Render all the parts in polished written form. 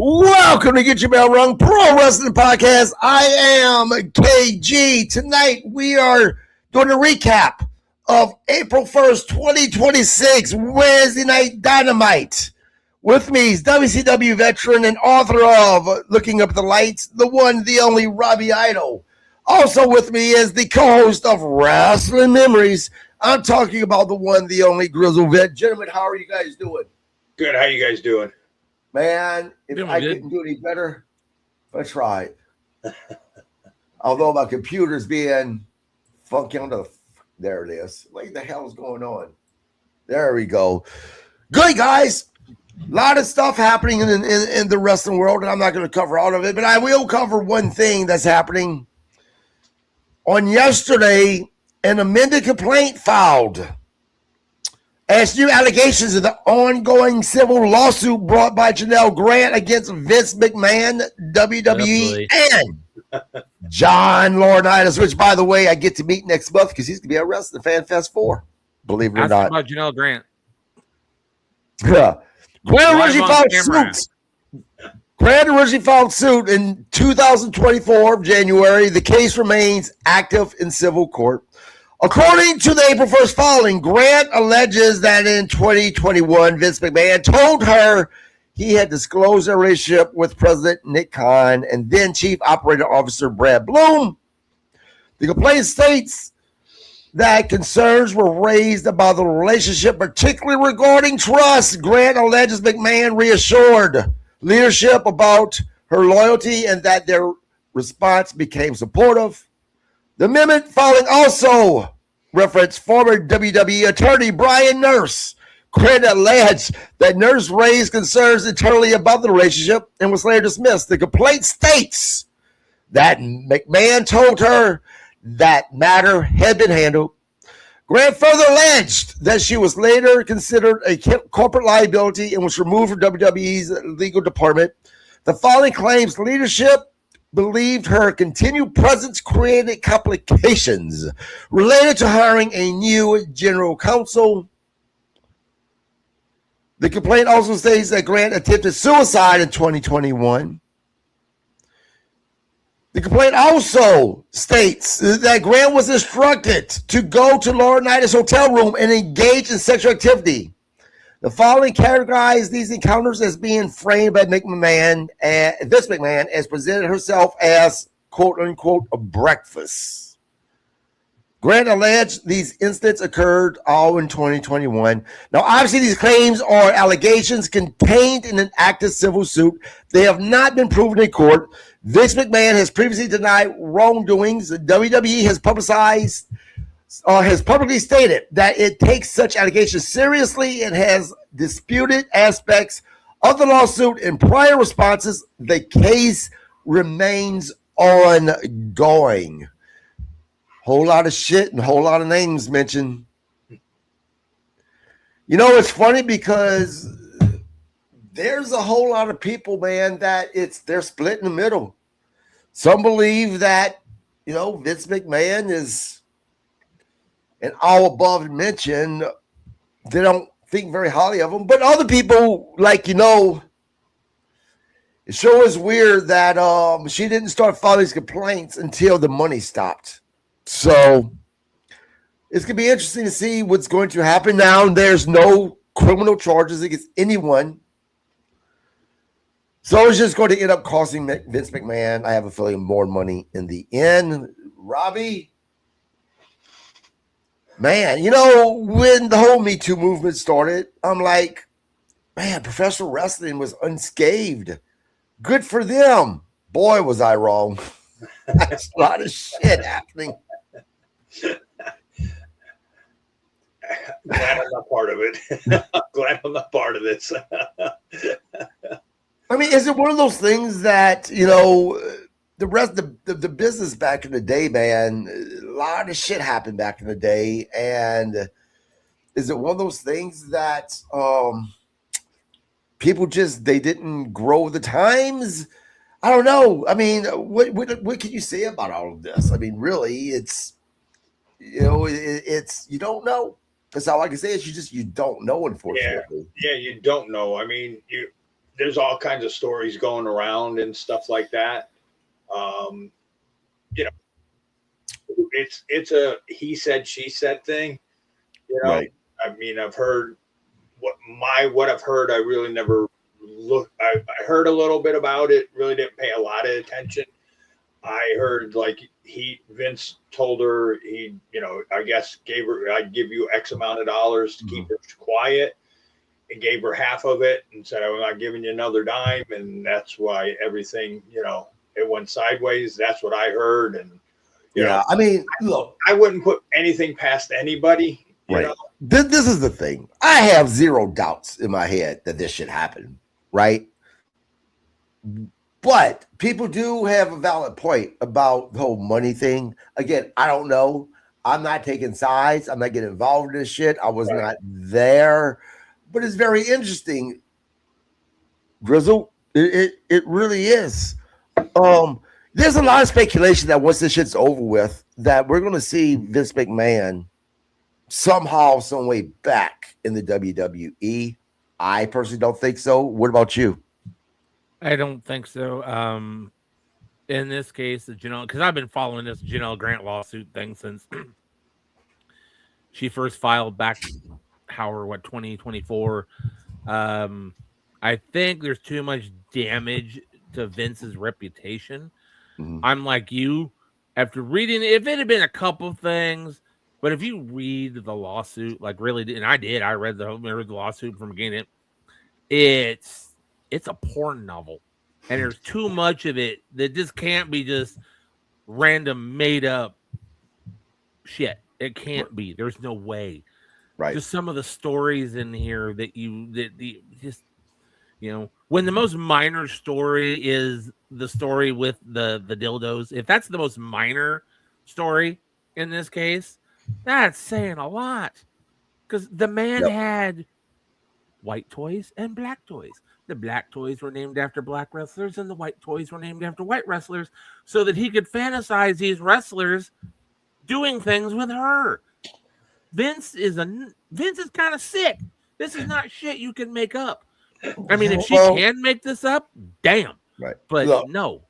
Welcome to Get Your Bell Rung Pro Wrestling Podcast. I am KG. Tonight we are doing a recap of April 1st, 2026, Wednesday Night Dynamite. With me is WCW veteran and author of Looking Up the Lights, the one, the only Robbie Idol. Also with me is the co-host of Rasslin Memories. I'm talking about the one, the only Grizzled vet. Gentlemen, how are you guys doing? Good. How you guys doing? Man, if I couldn't do any better, I tried. Although my computer's being funky on the... There it is. What the hell is going on? There we go. Good, guys. A lot of stuff happening in the wrestling world, and I'm not going to cover all of it, but I will cover one thing that's happening. On yesterday, an amended complaint filed as new allegations of the ongoing civil lawsuit brought by Janelle Grant against Vince McMahon, WWE, and John Laurinaitis, which, by the way, I get to meet next month because he's going to be at Wrestling Fan Fest 4, believe it or not. About Janelle Grant. Yeah. Grant originally filed suit in 2024, January. The case remains active in civil court. According to the April 1st filing, Grant alleges that in 2021, Vince McMahon told her he had disclosed a relationship with President Nick Khan and then Chief Operating Officer Brad Bloom. The complaint states that concerns were raised about the relationship, particularly regarding trust. Grant alleges McMahon reassured leadership about her loyalty and that their response became supportive. The amendment filing also referenced former WWE attorney Brian Nurse. Grant alleged that Nurse raised concerns internally about the relationship and was later dismissed. The complaint states that McMahon told her that matter had been handled. Grant further alleged that she was later considered a corporate liability and was removed from WWE's legal department. The filing claims leadership believed her continued presence created complications related to hiring a new general counsel. The complaint also states that Grant attempted suicide in 2021. The complaint also states that Grant was instructed to go to Laurinaitis' hotel room and engage in sexual activity. The following categorized these encounters as being framed by Vince McMahon, as presented herself as, quote unquote, a breakfast. Grant alleged these incidents occurred all in 2021. Now, obviously, these claims are allegations contained in an active civil suit. They have not been proven in court. Vince McMahon has previously denied wrongdoings. WWE has publicly stated that it takes such allegations seriously and has disputed aspects of the lawsuit in prior responses. The case remains ongoing. Whole lot of shit and whole lot of names mentioned. You know, it's funny because there's a whole lot of people, man, that they're split in the middle. Some believe that, you know, Vince McMahon is an all above mention. They don't think very highly of him. But other people, like, you know, it sure is weird that she didn't start filing these complaints until the money stopped. So it's going to be interesting to see what's going to happen now. There's no criminal charges against anyone. So it's just going to end up costing Vince McMahon, I have a feeling, more money in the end. Robbie? Man, you know, when the whole Me Too movement started, I'm like, man, professional wrestling was unscathed. Good for them. Boy, was I wrong. That's a lot of shit happening. Glad I'm not part of it. Glad I'm not part of this. I mean, is it one of those things that, you know, the rest of the business back in the day, man, a lot of shit happened back in the day. And is it one of those things that people just, they didn't grow with the times? I don't know. I mean, what can you say about all of this? I mean, really, it's, you know, it's, you don't know. That's all I can say is you don't know, unfortunately. Yeah, you don't know. I mean, there's all kinds of stories going around and stuff like that. You know, it's a he said, she said thing. You know, Right. I mean, I've heard what I've heard. I really never looked. I heard a little bit about it. Really didn't pay a lot of attention. I heard like Vince told her I guess gave her, I'd give you X amount of dollars to keep her quiet, and gave her half of it and said, I'm not giving you another dime. And that's why everything, it went sideways. That's what I heard. And I mean, look, I wouldn't put anything past anybody. You know? This is the thing. I have zero doubts in my head that this should happen, right? But people do have a valid point about the whole money thing. Again, I don't know. I'm not taking sides. I'm not getting involved in this shit. I was not there. But it's very interesting, Grizzle. It really is. There's a lot of speculation that once this shit's over with, that we're going to see Vince McMahon somehow, some way back in the WWE. I personally don't think so. What about you? I don't think so. In this case, because I've been following this Janelle Grant lawsuit thing since she first filed back, 2024. I think there's too much damage to Vince's reputation. Mm-hmm. I'm like you, after reading, if it had been a couple things, but if you read the lawsuit, like really, and I read the lawsuit from beginning. It's a porn novel, and there's too much of it that just can't be just random made up shit. It can't be. There's no way. Right. Just some of the stories in here when the most minor story is the story with the dildos. If that's the most minor story in this case, that's saying a lot, because the man had white toys and black toys. The black toys were named after black wrestlers, and the white toys were named after white wrestlers, so that he could fantasize these wrestlers doing things with her. Vince is kind of sick. This is not shit you can make up. I mean, if she can make this up, damn. Right. But no.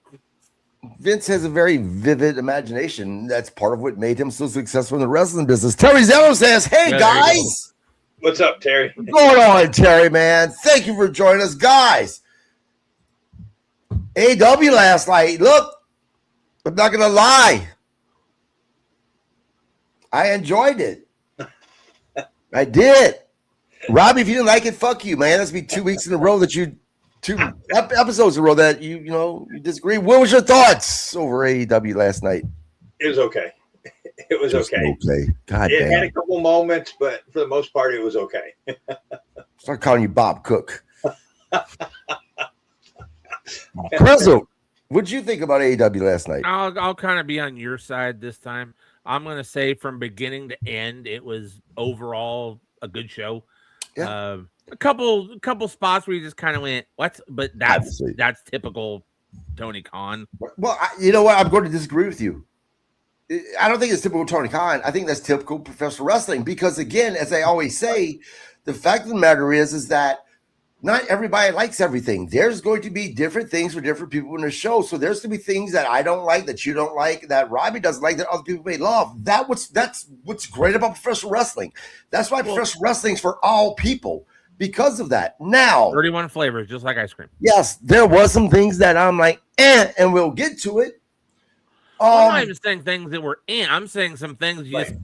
Vince has a very vivid imagination. That's part of what made him so successful in the wrestling business. Terry Zello says, hey, guys. What's up, Terry? What's going on, Terry, man? Thank you for joining us, guys. AEW last night. Look, I'm not going to lie. I enjoyed it. I did. Robbie, if you didn't like it, fuck you, man. That's be 2 weeks in a row that two episodes in a row that you disagree. What was your thoughts over AEW last night? It was okay. It was okay. Okay. God it damn. had a couple moments, but for the most part, it was okay. Start calling you Bob Cook. Grizzled, what'd you think about AEW last night? I'll kind of be on your side this time. I'm going to say from beginning to end, it was overall a good show. Yeah. A couple spots where you just kind of went, what? But that's typical Tony Khan. Well, you know what? I'm going to disagree with you. I don't think it's typical Tony Khan. I think that's typical professional wrestling because, again, as I always say, the fact of the matter is that not everybody likes everything. There's going to be different things for different people in the show. So there's going to be things that I don't like, that you don't like, that Robbie doesn't like, that other people may love. That's what's great about professional wrestling. That's why professional wrestling is for all people because of that. Now, 31 flavors, just like ice cream. Yes, there was some things that I'm like, and we'll get to it. I'm not even saying things that were I'm saying some things just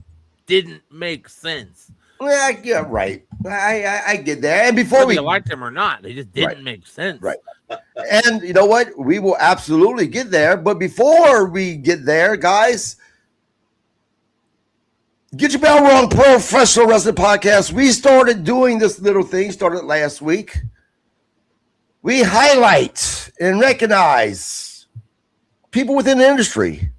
didn't make sense. Yeah, right. I get that. And before whether you liked them or not, they just didn't make sense. Right. And you know what? We will absolutely get there. But before we get there, guys, Get Your Bell Rung Professional Wrestling Podcast. We started doing this little thing, started last week. We highlight and recognize people within the industry.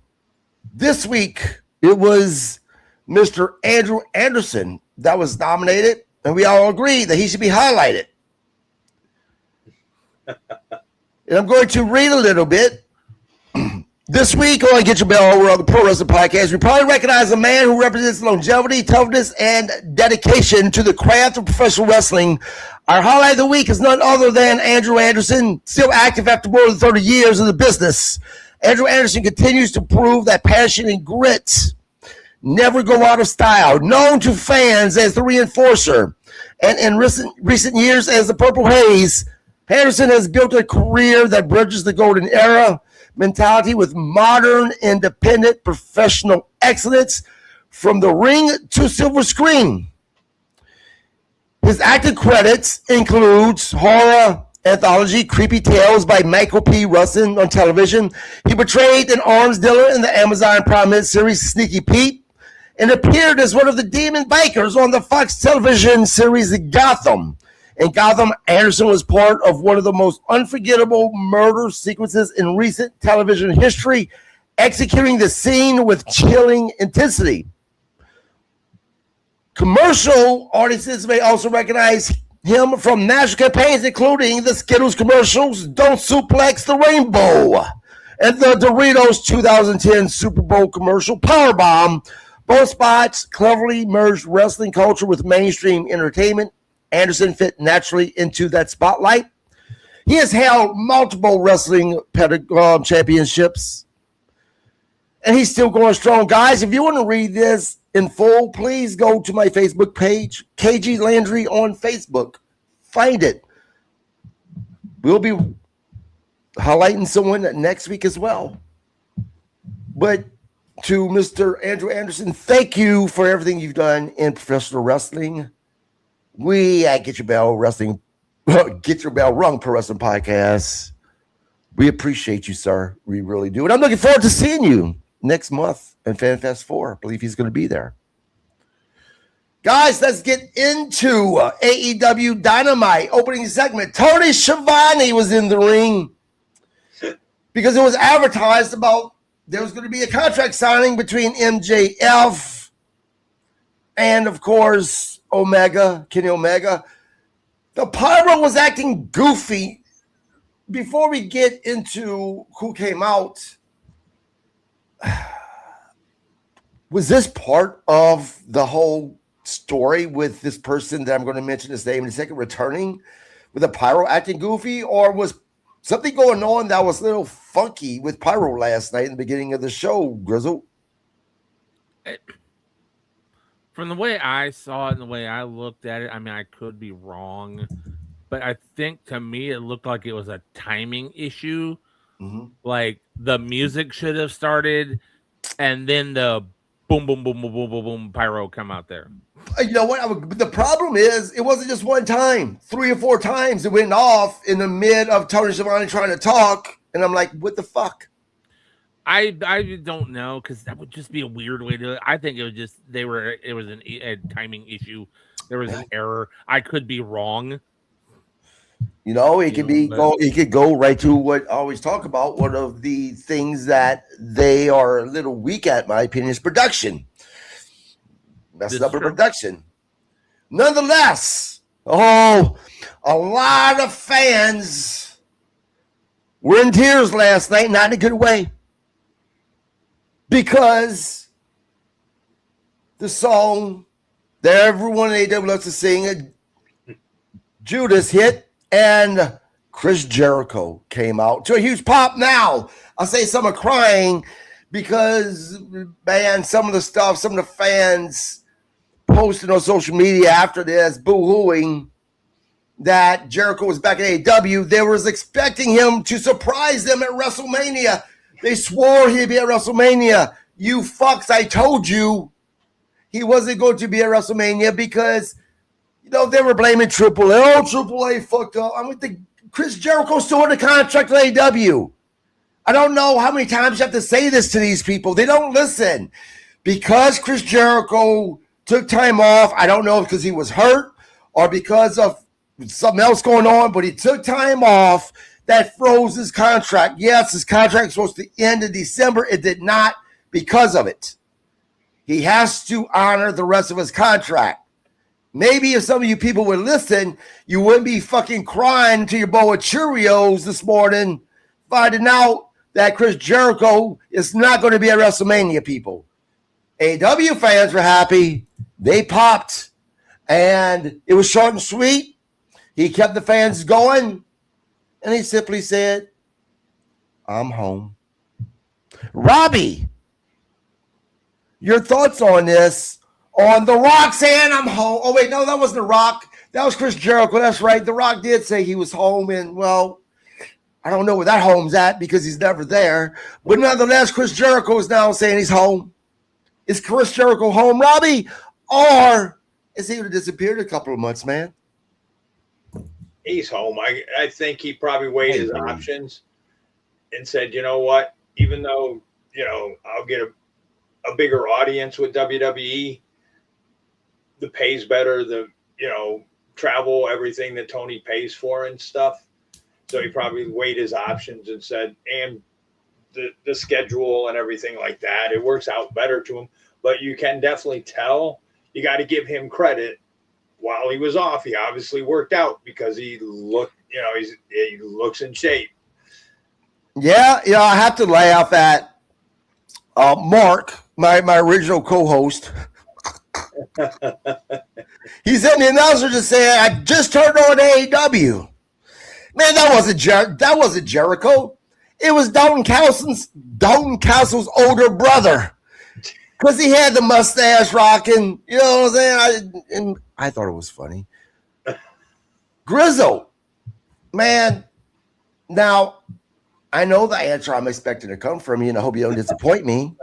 This week, it was Mr. Andrew Anderson that was nominated, and we all agree that he should be highlighted. And I'm going to read a little bit. This week on Get Your Bell Rung Pro Wrestling Podcast, we probably recognize a man who represents longevity, toughness, and dedication to the craft of professional wrestling. Our highlight of the week is none other than Andrew Anderson, still active after more than 30 years in the business. Andrew Anderson continues to prove that passion and grit never go out of style. Known to fans as the Reinforcer, and in recent years as the Purple Haze, Anderson has built a career that bridges the golden era mentality with modern, independent, professional excellence from the ring to silver screen. His acting credits includes horror anthology Creepy Tales by Michael P. Russin on television. He portrayed an arms dealer in the Amazon Prime series Sneaky Pete and appeared as one of the demon bikers on the Fox television series Gotham. In Gotham, Anderson was part of one of the most unforgettable murder sequences in recent television history, executing the scene with chilling intensity. Commercial audiences may also recognize him from national campaigns, including the Skittles commercials, Don't Suplex the Rainbow, and the Doritos 2010 Super Bowl commercial, Powerbomb. Both spots cleverly merged wrestling culture with mainstream entertainment. Anderson fit naturally into that spotlight. He has held multiple wrestling championships, and he's still going strong. Guys, if you want to read this in full, please go to my Facebook page, Kg Landry on Facebook. Find it. We'll be highlighting someone next week as well. But to Mr. Andrew Anderson, thank you for everything you've done in professional wrestling. We at Get Your Bell Wrestling, Get Your Bell Rung Pro Wrestling Podcast. We appreciate you, sir. We really do. And I'm looking forward to seeing you next month in FanFest 4. I believe he's going to be there. Guys, let's get into AEW Dynamite opening segment. Tony Schiavone was in the ring because it was advertised about there was going to be a contract signing between MJF and, of course, Kenny Omega. The Pyro was acting goofy. Before we get into who came out, was this part of the whole story with this person that I'm going to mention his name in a second returning with the Pyro acting goofy, or was something going on that was a little funky with Pyro last night in the beginning of the show, Grizzled? From the way I saw it and the way I looked at it, I mean, I could be wrong, but I think to me it looked like it was a timing issue. Mm-hmm. Like the music should have started and then the boom, boom, boom, boom, boom, boom, boom, Pyro come out there. You know what? The problem is it wasn't just one time. 3 or 4 times it went off in the mid of Tony Schiavone trying to talk. And I'm like, what the fuck? I don't know, because that would just be a weird way to do it. I think it was just it was a timing issue. There was an error. I could be wrong. You know, it could go right to what I always talk about. One of the things that they are a little weak at, in my opinion, is production. Messing up in production. Nonetheless, a lot of fans were in tears last night, not in a good way. Because the song that everyone in AEW loves to sing, Judas, hit, and Chris Jericho came out to a huge pop. Now, I'll say some are crying because, man, some of the fans posted on social media after this, boo-hooing that Jericho was back at AEW. They was expecting him to surprise them at WrestleMania. They swore he'd be at WrestleMania. You fucks, I told you he wasn't going to be at WrestleMania because, you know, they were blaming Triple A. Oh, Triple A fucked up. I mean, Chris Jericho still under contract with AEW. I don't know how many times you have to say this to these people. They don't listen. Because Chris Jericho took time off, I don't know if because he was hurt or because of something else going on, but he took time off. That froze his contract. Yes, his contract was supposed to end in December. It did not because of it. He has to honor the rest of his contract. Maybe if some of you people would listen, you wouldn't be fucking crying to your bowl of Cheerios this morning, finding out that Chris Jericho is not going to be at WrestleMania, people. AEW fans were happy. They popped. And it was short and sweet. He kept the fans going, and he simply said, I'm home. Robbie, your thoughts on this? On The Rock saying I'm home. Oh, wait, no, that wasn't The Rock. That was Chris Jericho. That's right. The Rock did say he was home, and, well, I don't know where that home's at because he's never there. But nonetheless, Chris Jericho is now saying he's home. Is Chris Jericho home, Robbie? Or is he going to disappear in a couple of months, man? He's home. I think he probably weighed his options and said, you know what? Even though, I'll get a bigger audience with WWE, the pay's better, the, travel, everything that Tony pays for and stuff. So he probably weighed his options and said, and the schedule and everything like that, it works out better to him. But you can definitely tell, you got to give him credit. While he was off, he obviously worked out because he looked, he looks in shape. Yeah, I have to laugh at Mark, my original co-host. He's in the announcer just saying, I just turned on AEW. Man, that wasn't Jericho. It was Dalton Castle's older brother. Because he had the mustache rocking, you know what I'm saying? I thought it was funny. Grizzled, man. Now, I know the answer I'm expecting to come from you, and I hope you don't disappoint me.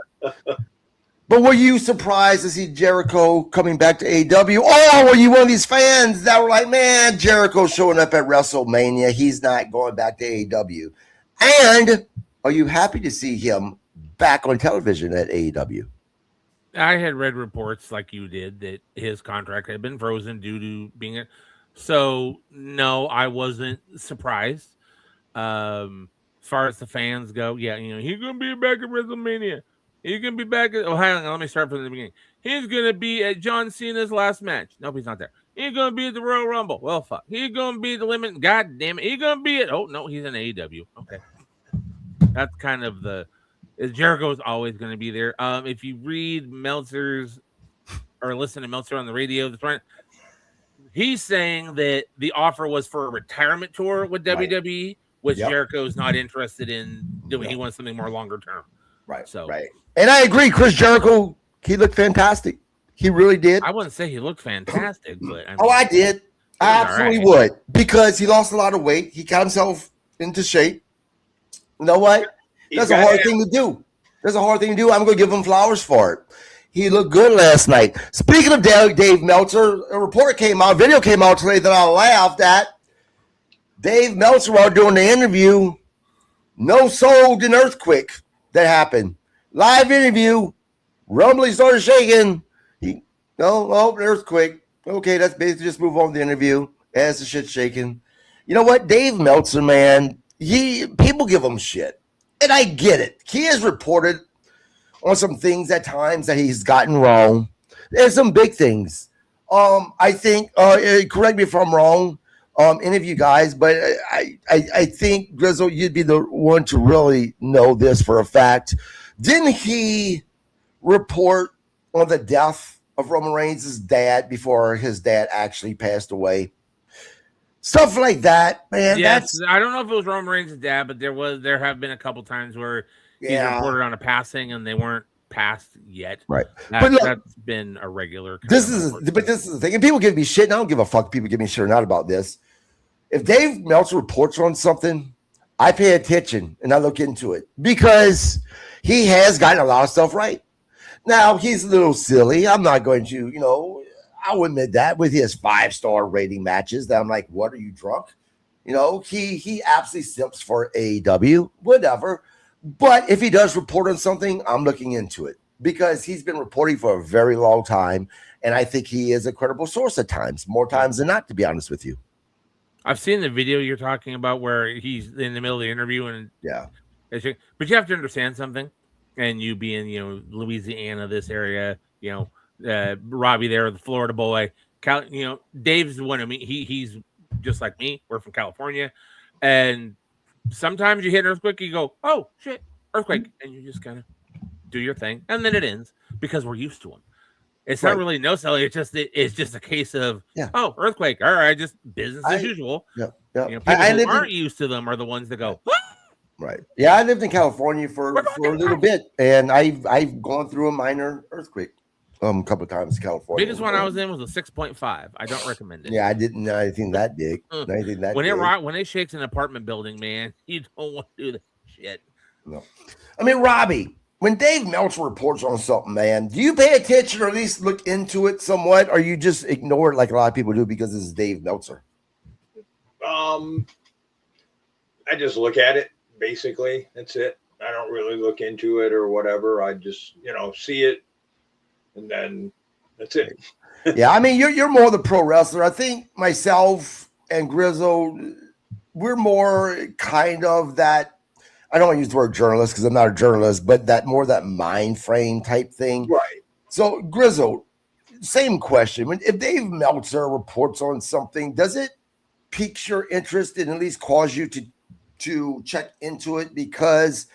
But were you surprised to see Jericho coming back to AEW? Or were you one of these fans that were like, man, Jericho showing up at WrestleMania. He's not going back to AEW. And are you happy to see him back on television at AEW? I had read reports like you did that his contract had been frozen due to being so no, I wasn't surprised. As far as the fans go, yeah, he's gonna be back at WrestleMania. He's gonna be back at hang on, let me start from the beginning. He's gonna be at John Cena's last match. Nope, he's not there. He's gonna be at the Royal Rumble. Well, fuck. He's gonna be at the limit. God damn it. He's gonna be at no, he's in AEW. Okay. That's kind of Jericho's always going to be there. If you read Meltzer's or listen to Meltzer on the radio, he's saying that the offer was for a retirement tour with WWE, which Jericho's not interested in doing. He wants something more longer term. Right. So, right. And I agree, Chris Jericho, he looked fantastic. He really did. I wouldn't say he looked fantastic, but I did. I absolutely would, because he lost a lot of weight. He got himself into shape. You know what? That's a hard thing to do. I'm going to give him flowers for it. He looked good last night. Speaking of Dave Meltzer, video came out today that I laughed at. Dave Meltzer, while doing the interview, no sold an earthquake that happened. Live interview, rumbling started shaking. An earthquake. Okay, that's basically just move on with the interview as the shit's shaking. You know what? Dave Meltzer, man, people give him shit. And I get it. He has reported on some things at times that he's gotten wrong. There's some big things. I think, correct me if I'm wrong, any of you guys, but I think, Grizzle, you'd be the one to really know this for a fact. Didn't he report on the death of Roman Reigns' dad before his dad actually passed away? Stuff like that, man. Yes, I don't know if it was Roman Reigns' dad, but there have been a couple times where he's reported on a passing and they weren't passed yet. Right. That's been a regular. This is the thing. And people give me shit, and I don't give a fuck if people give me shit or not about this. If Dave Meltzer reports on something, I pay attention and I look into it because he has gotten a lot of stuff right. Now, he's a little silly. I'm not going to, I'll admit that with his 5-star rating matches that I'm like, what, are you drunk? He absolutely simps for AEW, whatever. But if he does report on something, I'm looking into it because he's been reporting for a very long time. And I think he is a credible source at times, more times than not, to be honest with you. I've seen the video you're talking about where he's in the middle of the interview and but you have to understand something. And you being, Louisiana, this area, Robbie there, the Florida boy, Dave's the one of me. He's just like me. We're from California. And sometimes you hit an earthquake, you go, oh, shit, earthquake. And you just kind of do your thing. And then it ends because we're used to them. It's not really no selling. It's just a case of earthquake. All right, just business as usual. Yeah. People who aren't used to them are the ones that go. Right. Yeah, I lived in California for a little bit, and I've gone through a minor earthquake a couple of times in California. Biggest one I was in was a 6.5. I don't recommend it. Yeah, I didn't know anything that big. When it shakes an apartment building, man, you don't want to do that shit. No. I mean, Robbie, when Dave Meltzer reports on something, man, do you pay attention or at least look into it somewhat, or you just ignore it like a lot of people do because it's Dave Meltzer? I just look at it, basically. That's it. I don't really look into it or whatever. I just, see it, and then that's it. Yeah, I mean, you're more the pro wrestler. I think myself and Grizzled, we're more kind of that. I don't want to use the word journalist because I'm not a journalist, but that mind frame type thing. Right. So, Grizzled, same question. If Dave Meltzer reports on something, does it pique your interest and at least cause you to check into it because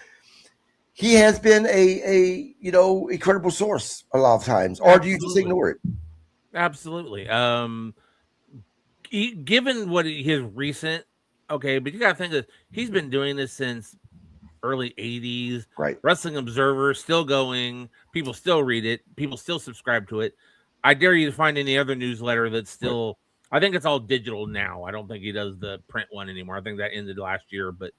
he has been a credible source a lot of times, or do you just ignore it? Absolutely. Given what his recent, but you got to think that he's been doing this since early 80s. Right. Wrestling Observer still going. People still read it. People still subscribe to it. I dare you to find any other newsletter that's still. Right. I think it's all digital now. I don't think he does the print one anymore. I think that ended last year. But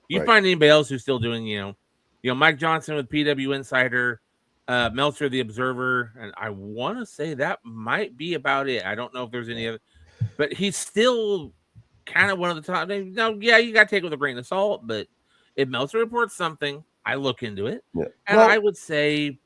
you find anybody else who's still doing, Mike Johnson with PW Insider, Meltzer the Observer, and I want to say that might be about it. I don't know if there's any other, but he's still kind of one of the top. No, yeah, you got to take it with a grain of salt. But if Meltzer reports something, I look into it, and I would say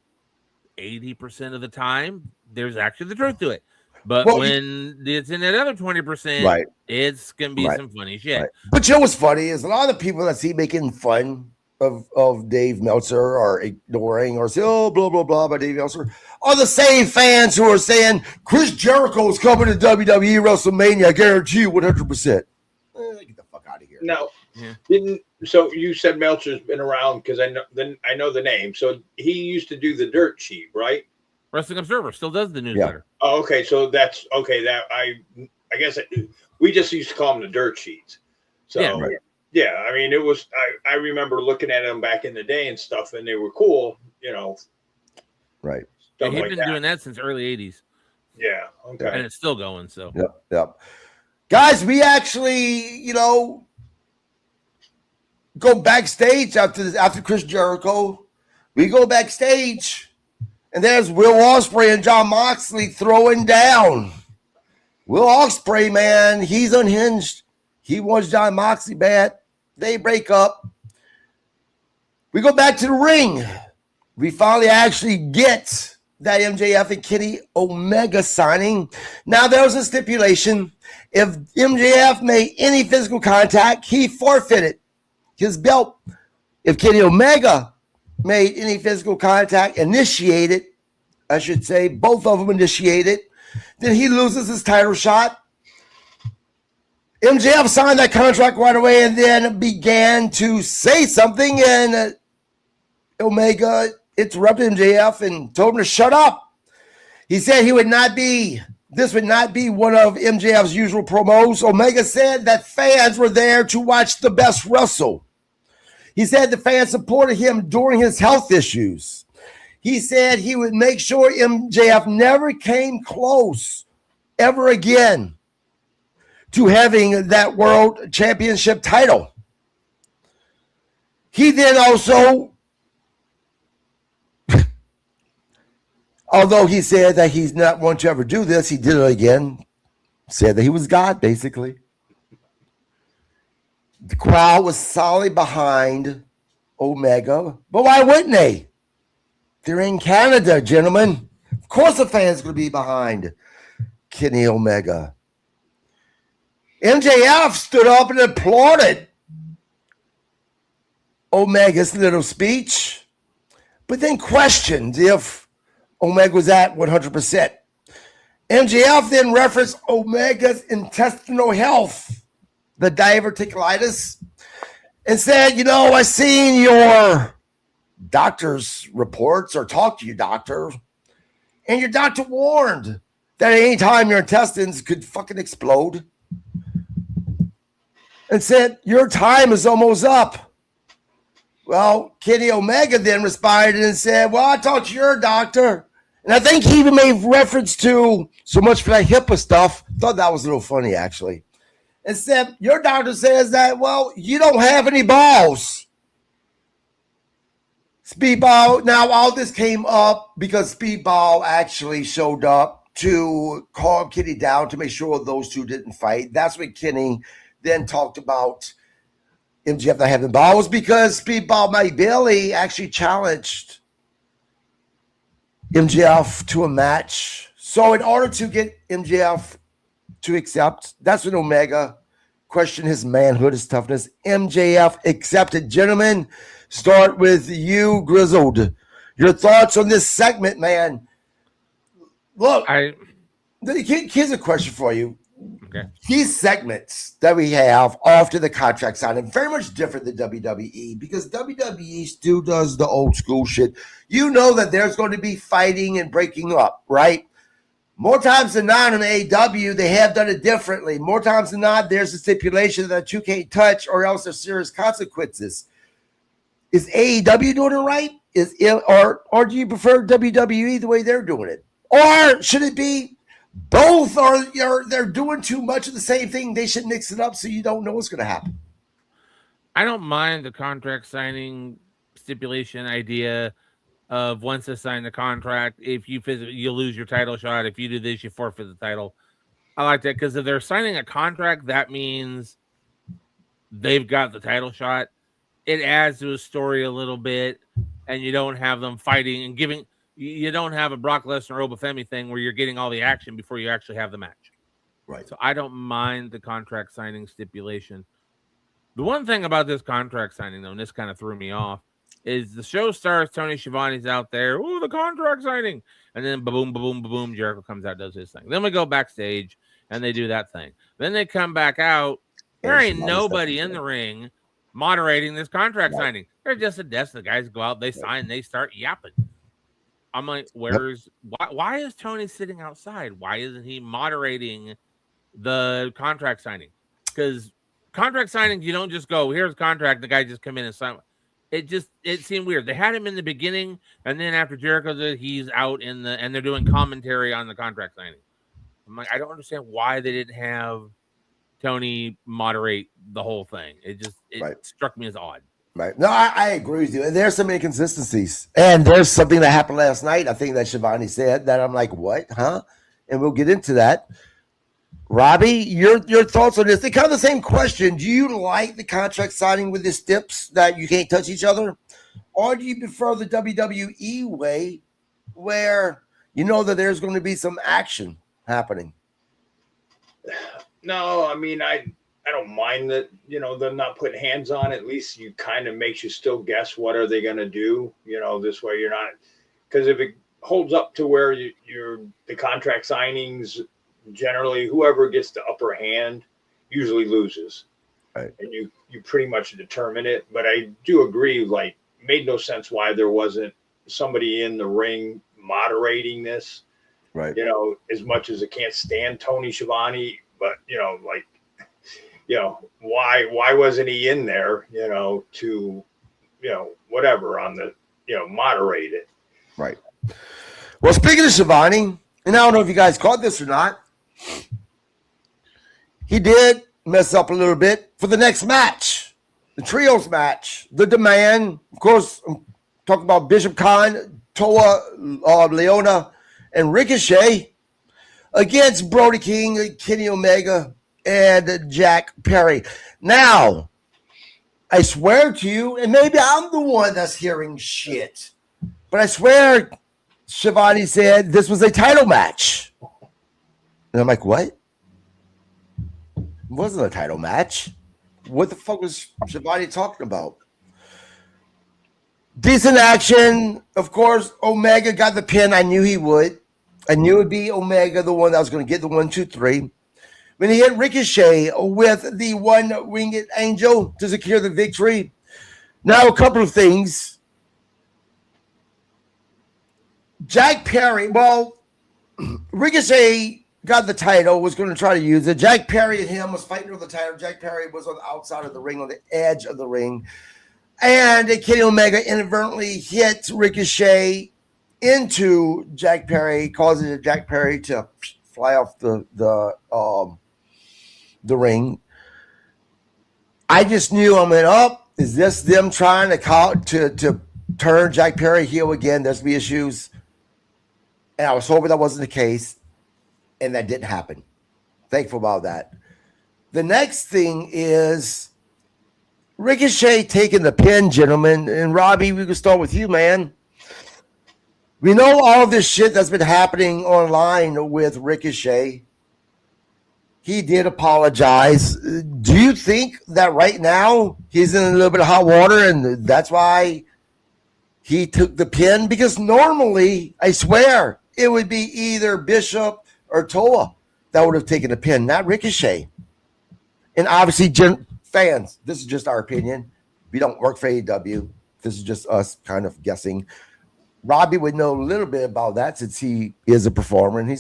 80% of the time there's actually the truth to it. But when it's in another 20%, it's going to be some funny shit. Right. But you know what's funny is a lot of the people that see making fun of Dave Meltzer or ignoring or say, oh, blah, blah, blah about Dave Meltzer are the same fans who are saying Chris Jericho is coming to WWE WrestleMania. I guarantee you 100%. Get the fuck out of here. No. So you said Meltzer's been around because I know the name. So he used to do the dirt sheet, right? Wrestling Observer still does the newsletter. Yeah. Oh, okay. So that's okay. That I guess we just used to call them the dirt sheets. So yeah, I mean, it was. I remember looking at them back in the day and stuff, and they were cool. Right. Yeah, he's been doing that since early '80s. Yeah. Okay. And it's still going. So. Yep. Guys, we actually, go backstage after Chris Jericho. We go backstage. And there's Will Ospreay and Jon Moxley throwing down. Will Ospreay, man, he's unhinged. He wants Jon Moxley bad. They break up. We go back to the ring. We finally actually get that MJF and Kenny Omega signing. Now, there was a stipulation. If MJF made any physical contact, he forfeited his belt. If Kenny Omega made any physical contact, initiated, I should say, both of them initiated, then he loses his title shot. MJF signed that contract right away and then began to say something, and Omega interrupted MJF and told him to shut up. He said this would not be one of MJF's usual promos. Omega said that fans were there to watch the best wrestle. He said the fans supported him during his health issues. He said he would make sure MJF never came close ever again to having that world championship title. He then also, although he said that he's not one to ever do this, he did it again, said that he was God, basically. The crowd was solidly behind Omega, but why wouldn't they? They're in Canada, gentlemen. Of course the fans are going to be behind Kenny Omega. MJF stood up and applauded Omega's little speech, but then questioned if Omega was at 100%. MJF then referenced Omega's intestinal health, the diverticulitis, and said, I seen your doctor's reports or talked to your doctor, And your doctor warned that at any time your intestines could fucking explode. And said, your time is almost up. Well, Kenny Omega then responded and said, well, I talked to your doctor. And I think he even made reference to so much for that HIPAA stuff. Thought that was a little funny, actually. And said, your doctor says that, well, you don't have any balls. Speedball. Now, all this came up because Speedball actually showed up to calm Kenny down to make sure those two didn't fight. That's when Kenny then talked about MJF not having balls because Speedball Mike Bailey actually challenged MJF to a match. So in order to get MJF to accept, that's when Omega questioned his manhood, his toughness. MJF accepted. Gentlemen, start with you, Grizzled. Your thoughts on this segment, man. Look, here's a question for you. Okay. These segments that we have after the contract signing very much different than WWE because WWE still does the old school shit. You know that there's going to be fighting and breaking up, right? More times than not in AEW, they have done it differently. More times than not, there's a stipulation that you can't touch or else there's serious consequences. Is AEW doing it right? Or do you prefer WWE the way they're doing it? Or should it be both, or they're doing too much of the same thing? They should mix it up so you don't know what's going to happen. I don't mind the contract signing stipulation idea of once they sign the contract, if you lose your title shot. If you do this, you forfeit the title. I like that because if they're signing a contract, that means they've got the title shot. It adds to a story a little bit, and you don't have them fighting and giving. You don't have a Brock Lesnar Obafemi thing where you're getting all the action before you actually have the match. Right. So I don't mind the contract signing stipulation. The one thing about this contract signing, though, and this kind of threw me off, is the show starts, Tony Schiavone's out there, oh, the contract signing. And then ba-boom, ba-boom, ba-boom, Jericho comes out, does his thing. Then we go backstage, and they do that thing. Then they come back out. There ain't nobody in the ring moderating this contract signing. They're just a desk. The guys go out, they sign, they start yapping. I'm like, why is Tony sitting outside? Why isn't he moderating the contract signing? Because contract signing, you don't just go, here's a contract, the guy just come in and sign. It seemed weird. They had him in the beginning, and then after Jericho, he's out and they're doing commentary on the contract signing. I'm like, I don't understand why they didn't have Tony moderate the whole thing. It struck me as odd. Right. No, I agree with you. And there's some inconsistencies. And there's something that happened last night, I think that Schiavone said, that I'm like, what? Huh? And we'll get into that. Robbie, your thoughts on this? They kind of the same question. Do you like the contract signing with the steps that you can't touch each other? Or do you prefer the WWE way where you know that there's going to be some action happening? No, I mean, I don't mind that, them not putting hands on. At least you kind of makes you still guess what are they going to do. This way you're not, because if it holds up to where you're the contract signings, generally whoever gets the upper hand usually loses. Right. And you pretty much determine it. But I do agree, like, made no sense why there wasn't somebody in the ring moderating this. Right. As much as I can't stand Tony Schiavone, but why wasn't he in there, to, whatever on the, moderate it. Right. Well, speaking of Schiavone, and I don't know if you guys caught this or not, he did mess up a little bit for the next match, the trios match, the demand. Of course, I'm talking about Bishop Khan, Toa Leona, and Ricochet against Brody King, Kenny Omega, and Jack Perry. Now, I swear to you, and maybe I'm the one that's hearing shit, but I swear Schiavone said this was a title match. And I'm like, what? It wasn't a title match. What the fuck was Schiavone talking about? Decent action. Of course, Omega got the pin. I knew he would. I knew it would be Omega, the one that was going to get the 1, 2, 3. When he hit Ricochet with the one-winged angel to secure the victory. Now, a couple of things. Jack Perry, well, Ricochet got the title, was going to try to use it. Jack Perry and him was fighting over the title. Jack Perry was on the outside of the ring, on the edge of the ring. And Kenny Omega inadvertently hit Ricochet into Jack Perry, causing Jack Perry to fly off the ring. I just knew I went up. Is this them trying to turn Jack Perry heel again? There's be issues. And I was hoping that wasn't the case. And that didn't happen. Thankful about that. The next thing is Ricochet taking the pin, gentlemen. And Robbie, we can start with you, man. We know all of this shit that's been happening online with Ricochet. He did apologize. Do you think that right now he's in a little bit of hot water and that's why he took the pin? Because normally, I swear, it would be either Bishop or Toa that would have taken the pin, not Ricochet. And obviously, fans, this is just our opinion. We don't work for AEW. This is just us kind of guessing. Robbie would know a little bit about that since he is a performer and he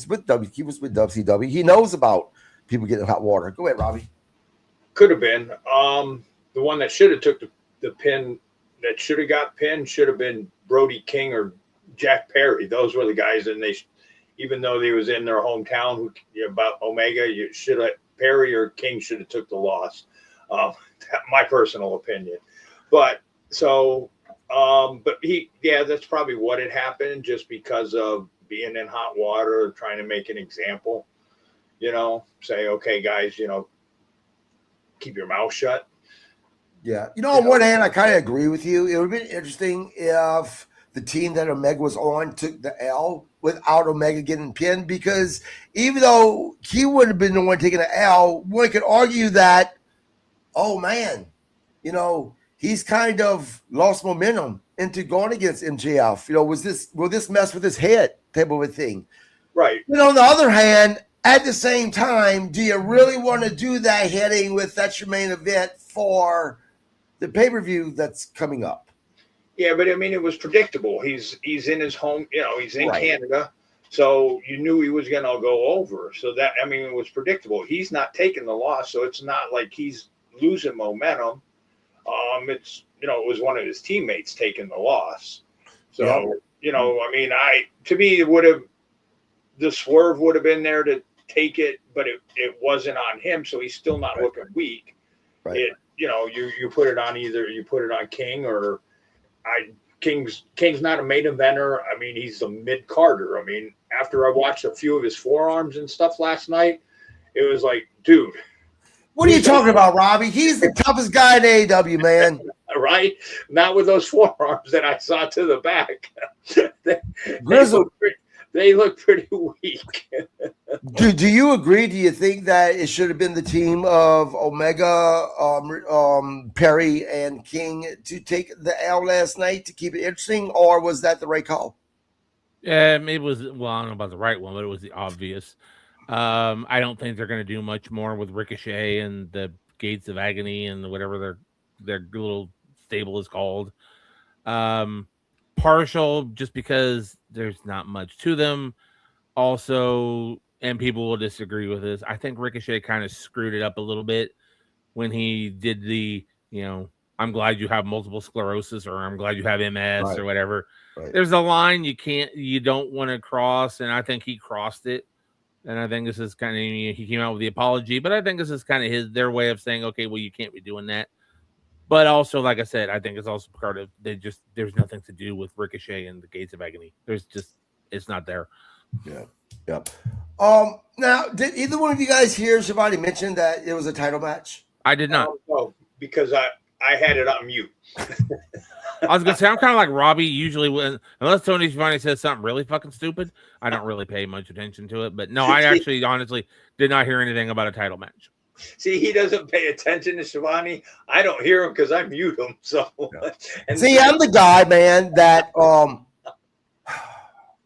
was with WCW. He knows about people getting hot water. Go ahead, Robbie. Could have been. The one that should have took the pin, that should have got pinned, should have been Brody King or Jack Perry. Those were the guys, and they, even though they was in their hometown, about Omega, you should have Perry or King should have took the loss. My personal opinion, but so, but that's probably what had happened, just because of being in hot water, trying to make an example. Say, okay, guys, keep your mouth shut. Yeah. On one hand, I kind of agree with you. It would have been interesting if the team that Omega was on took the L without Omega getting pinned, because even though he would have been the one taking the L, one could argue that, oh man, he's kind of lost momentum into going against MJF. Will this mess with his head type of a thing? Right. On the other hand, at the same time, do you really want to do that heading with that's your main event for the pay-per-view that's coming up? Yeah, but I mean, it was predictable. He's in his home, he's in Canada, so you knew he was going to go over. So that, I mean, it was predictable. He's not taking the loss, so it's not like he's losing momentum. It's, it was one of his teammates taking the loss. So, I mean, to me, the swerve would have been there to take it, but it wasn't on him, so he's still not looking weak. Right. You put it on King or King's not a main eventer. I mean, he's a mid-carder. I mean, after I watched a few of his forearms and stuff last night, it was like, dude. What are you talking about, Robbie? He's the toughest guy in AEW, man. Right? Not with those forearms that I saw to the back. Grizzled. They look pretty weak. Do you agree? Do you think that it should have been the team of Omega, Perry, and King to take the L last night to keep it interesting, or was that the right call? Yeah, it was. Well, I don't know about the right one, but it was the obvious. I don't think they're going to do much more with Ricochet and the Gates of Agony and whatever their little stable is called. Partial just because there's not much to them. Also, and people will disagree with this, I think Ricochet kind of screwed it up a little bit when he did the, I'm glad you have multiple sclerosis, or I'm glad you have MS, or whatever. Right. There's a line you don't want to cross, and I think he crossed it. And I think this is kind of, he came out with the apology, but I think this is kind of their way of saying, okay, well, you can't be doing that. But also, like I said, I think it's also part of there's nothing to do with Ricochet and the Gates of Agony. It's not there. Yeah. Yep. Now, did either one of you guys hear Shivani mention that it was a title match? I did not. No, because I had it on mute. I was gonna say, I'm kind of like Robbie. Usually, unless Tony Schiavone says something really fucking stupid, I don't really pay much attention to it. But no, I actually, honestly, did not hear anything about a title match. See, he doesn't pay attention to Schiavone. I don't hear him because I mute him. So, yeah. And see, I'm the guy, man, that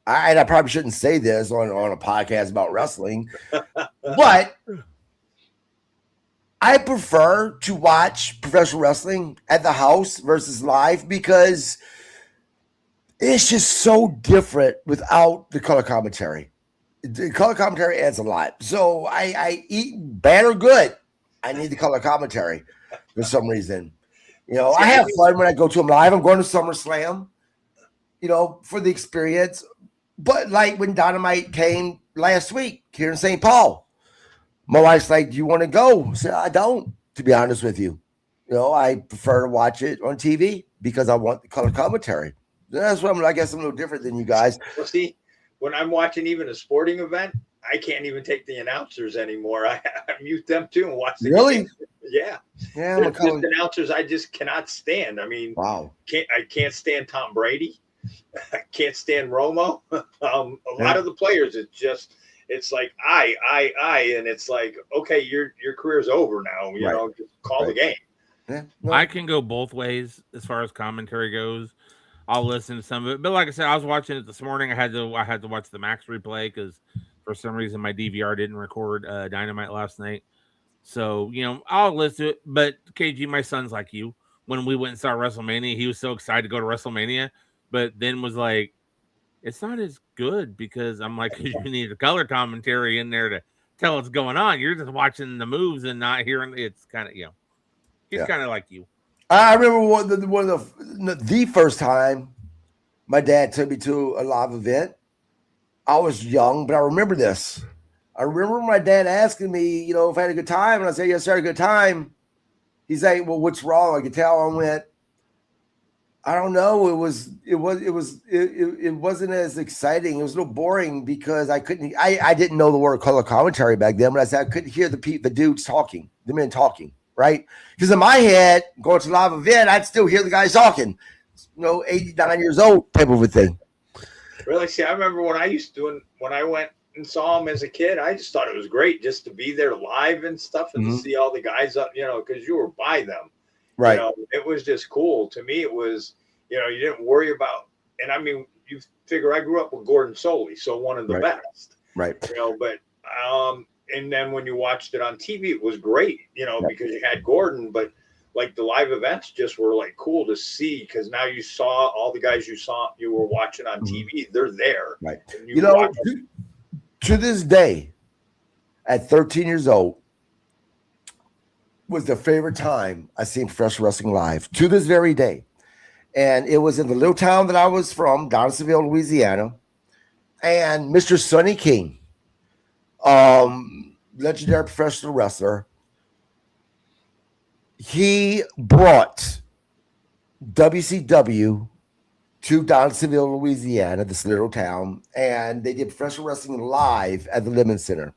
I probably shouldn't say this on a podcast about wrestling, but I prefer to watch professional wrestling at the house versus live because it's just so different without the color commentary. The color commentary adds a lot. So I eat bad or good. I need the color commentary for some reason. I have fun when I go to them live. I'm going to SummerSlam, for the experience. But like when Dynamite came last week here in St. Paul, my wife's like, "Do you want to go?" I said, "I don't, to be honest with you. I prefer to watch it on TV because I want the color commentary." That's what I guess I'm a little different than you guys. Well, see, when I'm watching even a sporting event, I can't even take the announcers anymore. I mute them too and watch the game. Yeah. There's just announcers I just cannot stand. I mean, wow. I can't stand Tom Brady. I can't stand Romo. A lot of the players, it's like I, and it's like, okay, your career's over now. You know, just call the game. Yeah, no. I can go both ways as far as commentary goes. I'll listen to some of it, but like I said, I was watching it this morning. I had to watch the Max replay because for some reason my DVR didn't record Dynamite last night. So I'll listen to it. But KG, my son's like you. When we went and saw WrestleMania, he was so excited to go to WrestleMania, but then was like, "It's not as good," because I'm like, "Because you need a color commentary in there to tell what's going on. You're just watching the moves and not hearing." It's kind of he's kind of like you. I remember one of the first time my dad took me to a live event. I was young, but I remember this. I remember my dad asking me, if I had a good time, and I said, "Yes, sir, I had a good time." He's like, "Well, what's wrong?" I could tell. I went, "I don't know. It wasn't as exciting. It was a little boring because I didn't know the word color commentary back then, but I said I couldn't hear the dudes talking, the men talking." Right? Because in my head, going to a live event, I'd still hear the guys talking. 89 years old type of a thing. Really? See, I remember when I went and saw him as a kid, I just thought it was great just to be there live and stuff and to see all the guys up, because you were by them. Right. It was just cool. To me, it was, you didn't worry about, and I mean, you figure I grew up with Gordon Soley, so one of the best. Right. But and then when you watched it on TV, it was great, because you had Gordon, but like the live events just were like cool to see because now you saw all the guys you were watching on TV. They're there. Right. To this day, at 13 years old, was the favorite time I seen professional wrestling live to this very day. And it was in the little town that I was from, Donaldsonville, Louisiana. And Mr. Sonny King, legendary professional wrestler, he brought WCW to Donaldsonville, Louisiana, this little town, and they did professional wrestling live at the Lemon Center.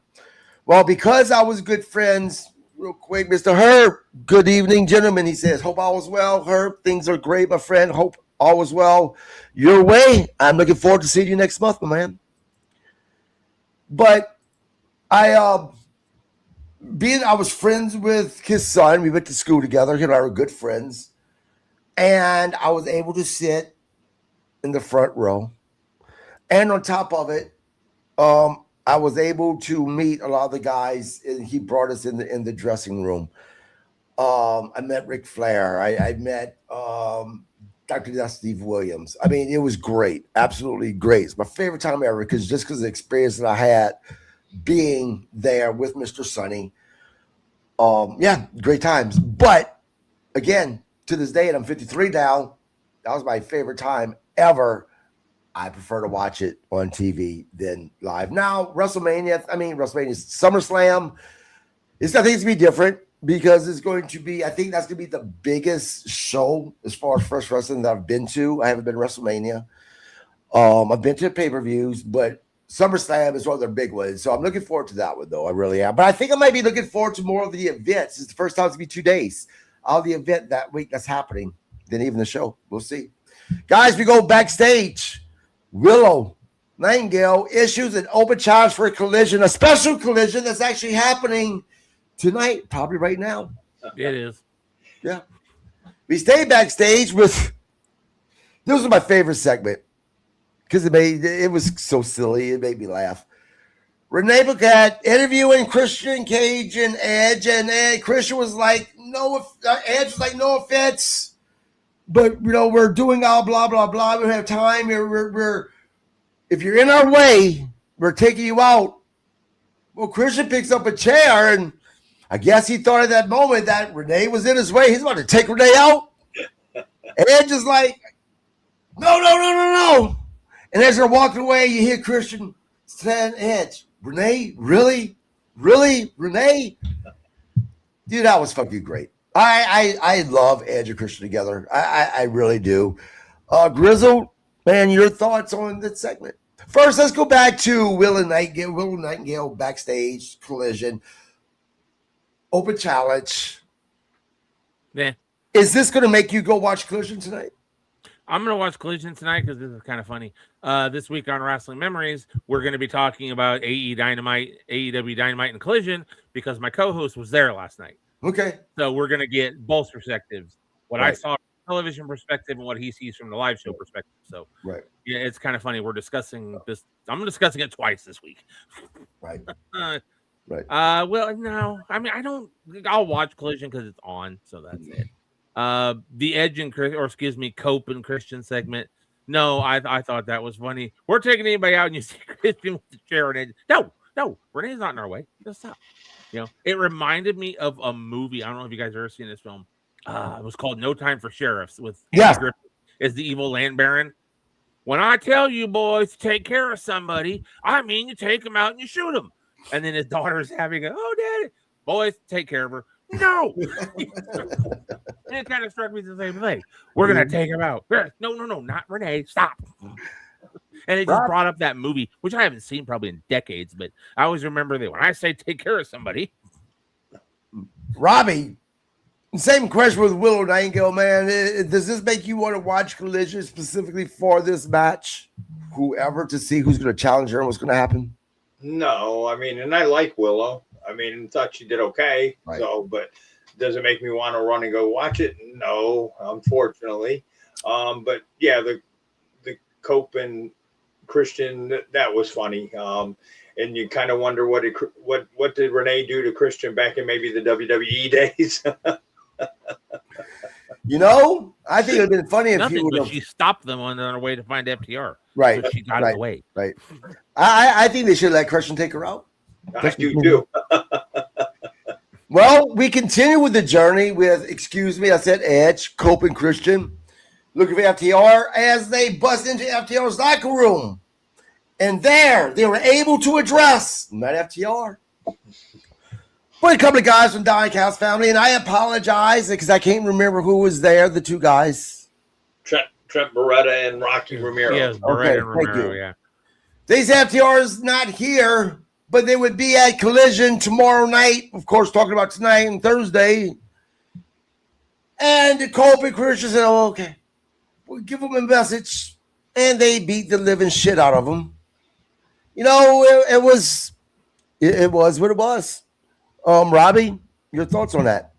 Well, because I was good friends, real quick, Mr. Herb, good evening, gentlemen. He says, "Hope all is well, Herb. Things are great, my friend. Hope all is well your way. I'm looking forward to seeing you next month, my man." But I was friends with his son. We went to school together. He and I were good friends. And I was able to sit in the front row. And on top of it, I was able to meet a lot of the guys. And he brought us in the dressing room. I met Ric Flair. I met Dr. Steve Williams. I mean, it was great. Absolutely great. It's my favorite time ever because of the experience that I had being there with Mr. Sonny. Great times. But again, to this day, and I'm 53 now, that was my favorite time ever. I prefer to watch it on TV than live. Now, WrestleMania, SummerSlam, I think it's going to be different because it's going to be, I think that's going to be the biggest show as far as first wrestling that I've been to. I haven't been to WrestleMania. I've been to pay-per-views, but SummerSlam is one of their big ones. So I'm looking forward to that one, though. I really am. But I think I might be looking forward to more of the events. It's the first time it's going to be 2 days. All the event that week that's happening than even the show. We'll see. Guys, we go backstage. Willow Nightingale issues an open challenge for a collision, a special collision that's actually happening tonight, probably right now. It is. Yeah. We stay backstage with, this was my favorite segment because it was so silly. It made me laugh. Renee Paquette interviewing Christian Cage and Edge, and Christian was like, Edge was like, "No offense, but we're doing all blah blah blah. We don't have time. We're if you're in our way, we're taking you out. Well, Christian picks up a chair, and I guess he thought at that moment that Renee was in his way. He's about to take Renee out. And Edge is like, no. And as they're walking away, you hear Christian saying, Edge, Renee, really? Renee? Dude, that was fucking great. I love Edge and Christian together. I really do. Grizzled, man, your thoughts on this segment? First, let's go back to Will Nightingale backstage collision. Open challenge. Yeah. Is this going to make you go watch Collision tonight? I'm going to watch Collision tonight because this is kind of funny. This week on Rasslin Memories, we're going to be talking about AEW Dynamite, and Collision because my co-host was there last night. Okay. So we're going to get both perspectives. What Right. I saw from the television perspective and what he sees from the live show perspective. So Right. yeah, it's kind of funny. We're discussing this. I'm discussing it twice this week. Right. Right. Well, no. I mean, I'll watch Collision because it's on. So that's it. The Edge and Cope and Christian segment. No, I thought that was funny. We're taking anybody out and you see Christian with the chair and Edge. No, Renee's not in our way. Just stop. You know, it reminded me of a movie. I don't know if you guys have ever seen this film. It was called No Time for Sheriffs with Andy Griffith as the evil land baron. When I tell you boys to take care of somebody, I mean you take them out and you shoot them. And then his daughter's having daddy, boys, take care of her. No. It kind of struck me the same thing. We're going to take him out. No, not Renee. Stop. And it just brought up that movie, which I haven't seen probably in decades, but I always remember that when I say take care of somebody. Robbie, same question with Willow Nightingale, man. Does this make you want to watch Collision specifically for this match? Whoever, to see who's going to challenge her and what's going to happen? No, I mean, and I like Willow. I mean, thought she did okay. Right. So, but does it make me want to run and go watch it? No, unfortunately. But yeah, the Cope and Christian, that was funny. And you kind of wonder what did Renee do to Christian back in maybe the WWE days? I think it would have been funny if she stopped them on their way to find FTR. Right. So she got in the way. Right. I think they should let Christian take her out. I do too. Well, we continue with the journey with, I said Edge, Cope, and Christian looking for FTR as they bust into FTR's locker room. And there, they were able to address, not FTR, but a couple of guys from Dynamite's family. And I apologize because I can't remember who was there, the two guys. Trent Beretta and Rocky Romero. Yes, Beretta and Romero, yeah. These FTR's not here, but they would be at Collision tomorrow night. Of course, talking about tonight and Thursday. And Cope and Christian said, okay, we'll give them a message. And they beat the living shit out of them. It was what it was. Robbie, your thoughts on that?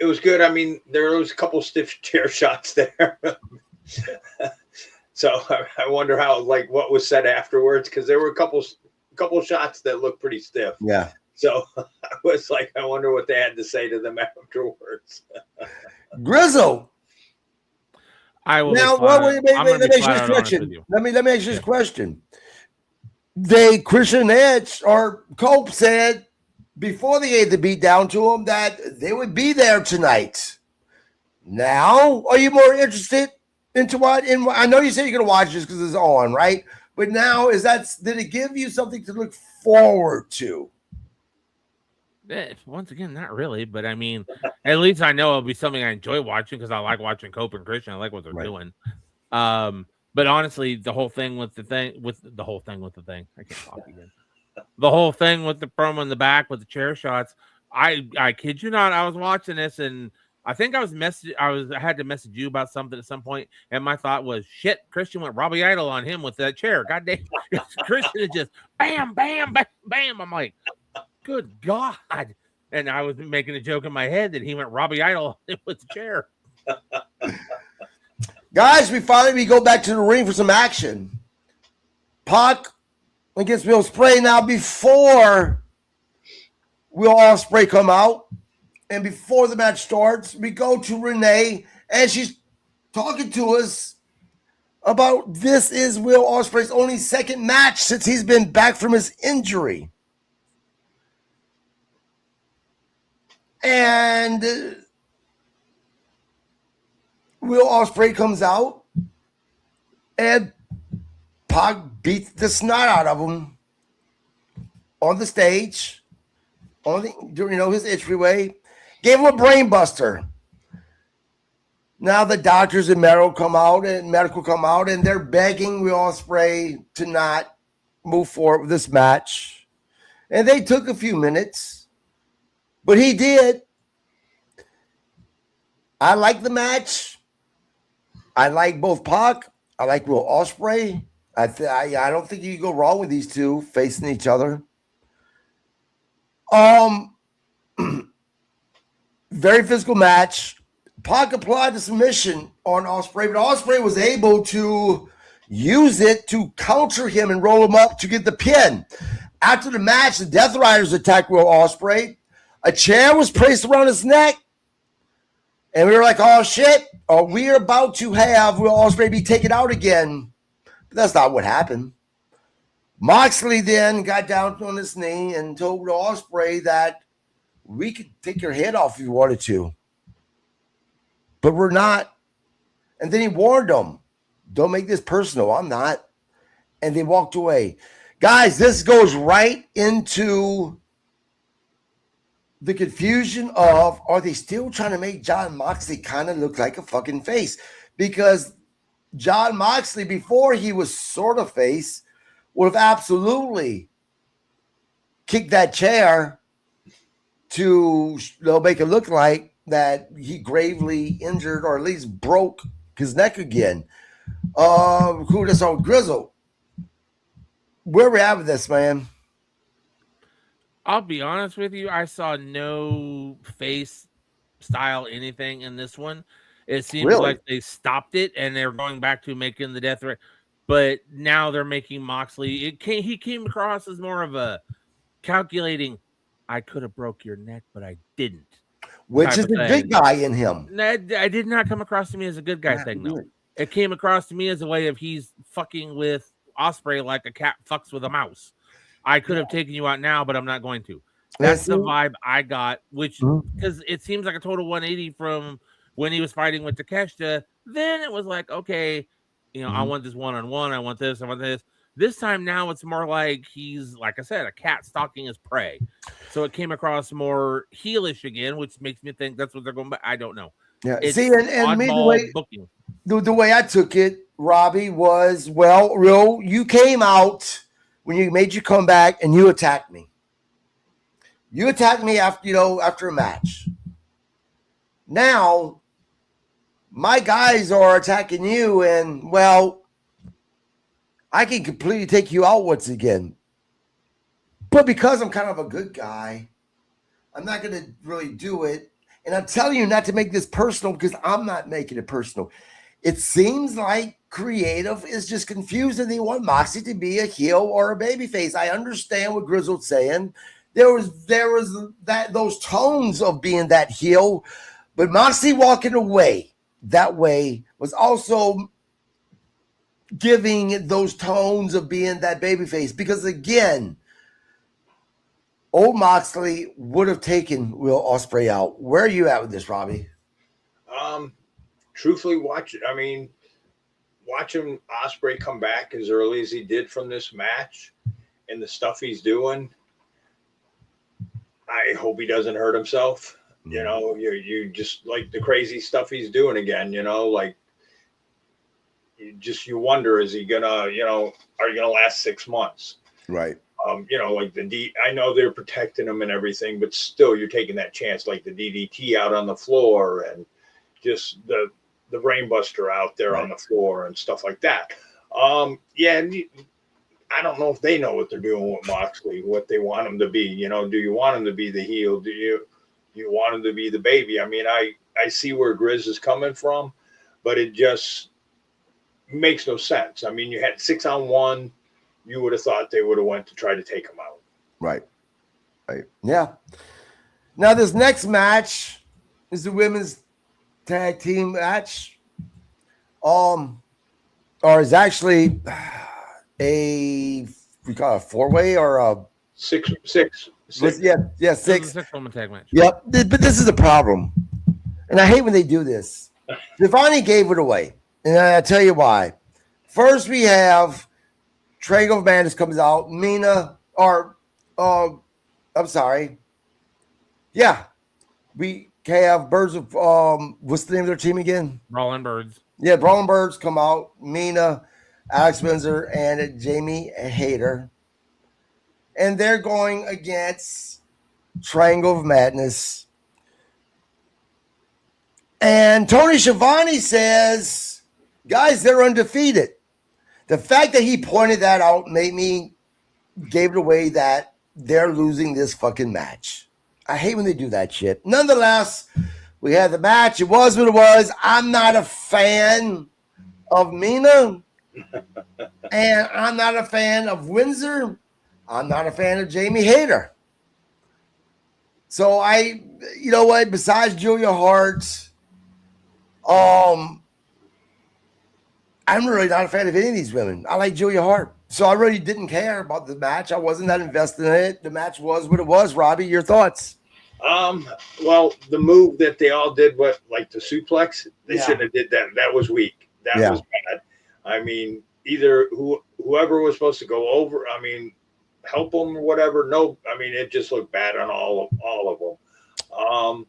It was good. I mean, there was a couple stiff chair shots there. So I wonder how, what was said afterwards, because there were a couple shots that looked pretty stiff. Yeah. So I was like, I wonder what they had to say to them afterwards. Grizzled. I will. Now, let me ask you this question. Christian and Edge or Cope said before they gave the beat down to him that they would be there tonight. Now, are you more interested into what? I know you said you're going to watch this because it's on, right? But now, did it give you something to look forward to? Once again, not really, but I mean, at least I know it'll be something I enjoy watching because I like watching Cope and Christian. I like what they're doing. But honestly, the whole thing with the thing, I can't talk again. The whole thing with the promo in the back with the chair shots. I kid you not, I was watching this and I think I had to message you about something at some point, and my thought was, shit, Christian went Robbie Idol on him with that chair. God damn, Christian is just bam, bam, bam, bam. I'm like, good God. And I was making a joke in my head that he went Robbie Idol with the chair. Guys, we go back to the ring for some action. Pac against Will Ospreay. Now, before Will Ospreay come out and before the match starts, we go to Renee and she's talking to us about this is Will Ospreay's only second match since he's been back from his injury. And Will Ospreay comes out and Pac beats the snot out of him on the stage, on the, his entryway, gave him a brain buster. Now the doctors and medical come out, and they're begging Will Ospreay to not move forward with this match. And they took a few minutes, but he did. I like the match. I like both Pac. I like Will Ospreay. I don't think you can go wrong with these two facing each other. Very physical match. Pac applied the submission on Ospreay, but Ospreay was able to use it to counter him and roll him up to get the pin. After the match, the Death Riders attacked Will Ospreay. A chair was placed around his neck, and we were like, oh shit, we're about to have Will Ospreay be taken out again. But that's not what happened. Moxley then got down on his knee and told Will Ospreay that we could take your head off if you wanted to, but we're not. And then he warned them, don't make this personal. I'm not. And they walked away. Guys, this goes right into the confusion of, are they still trying to make Jon Moxley kind of look like a fucking face? Because Jon Moxley, before he was sort of face, would have absolutely kicked that chair to make it look like that he gravely injured or at least broke his neck again. Who this on Grizzled? Where we at with this, man? I'll be honest with you. I saw no face style anything in this one. It seems like they stopped it and they're going back to making the death threat. But now they're making Moxley. He came across as more of a calculating, I could have broke your neck, but I didn't. Which is the good guy in him. I did not come across to me as a good guy thing, though. It came across to me as a way of he's fucking with Ospreay like a cat fucks with a mouse. I could have taken you out now, but I'm not going to. That's the vibe I got, which because it seems like a total 180 from when he was fighting with Takeshita. Then it was like, okay, I want this one-on-one. I want this. I want this. This time now it's more like he's, like I said, a cat stalking his prey. So it came across more heelish again, which makes me think that's what they're going back. I don't know. Yeah. See, and me, the way I took it, Robbie, was, well, Real, you came out when you made your comeback and you attacked me. You attacked me after a match. Now, my guys are attacking you, and, well, I can completely take you out once again. But because I'm kind of a good guy, I'm not going to really do it. And I'm telling you not to make this personal because I'm not making it personal. It seems like creative is just confused and they want Moxley to be a heel or a babyface. I understand what Grizzled's saying. There was those tones of being that heel, but Moxley walking away that way was also giving those tones of being that babyface. Because again, old Moxley would have taken Will Ospreay out. Where are you at with this, Robbie? Truthfully, watching Ospreay come back as early as he did from this match and the stuff he's doing, I hope he doesn't hurt himself. You just like the crazy stuff he's doing again, like you wonder, is he gonna, are you gonna last 6 months? Right. Like I know they're protecting him and everything, but still you're taking that chance, like the DDT out on the floor and just the brainbuster out there on the floor and stuff like that. And I don't know if they know what they're doing with Moxley, what they want him to be. Do you want him to be the heel? Do you want him to be the baby? I mean, I see where Grizz is coming from, but it just makes no sense. I mean, you had 6-on-1. You would have thought they would have went to try to take him out. Right. Yeah. Now, this next match is the women's tag team match. or is actually we call it a 4-way or a Six. yeah, This is 6. a 6-woman tag match. Yep, but this is the problem, and I hate when they do this. Giovanni gave it away, and I'll tell you why. First, we have Triangle of Madness comes out. Mina, or I'm sorry. Yeah, we have Birds of what's the name of their team again? Brawling Birds. Yeah, Brawling Birds come out. Mina, Alex Windsor, and Jamie Hayter, and they're going against Triangle of Madness. And Tony Schiavone says, guys, they're undefeated. The fact that he pointed that out made me gave it away that they're losing this fucking match. I hate when they do that shit. Nonetheless, we had the match. It was what it was. I'm not a fan of Mina. And I'm not a fan of Windsor. I'm not a fan of Jamie Hayter. So you know what? Besides Julia Hart, I'm really not a fan of any of these women. I like Julia Hart. So I really didn't care about the match. I wasn't that invested in it. The match was what it was. Robbie, your thoughts? Well, the move that they all did, like the suplex, they shouldn't have did that. That was weak. That was bad. I mean, either whoever was supposed to go over, I mean, help them or whatever. No, I mean, it just looked bad on all of them.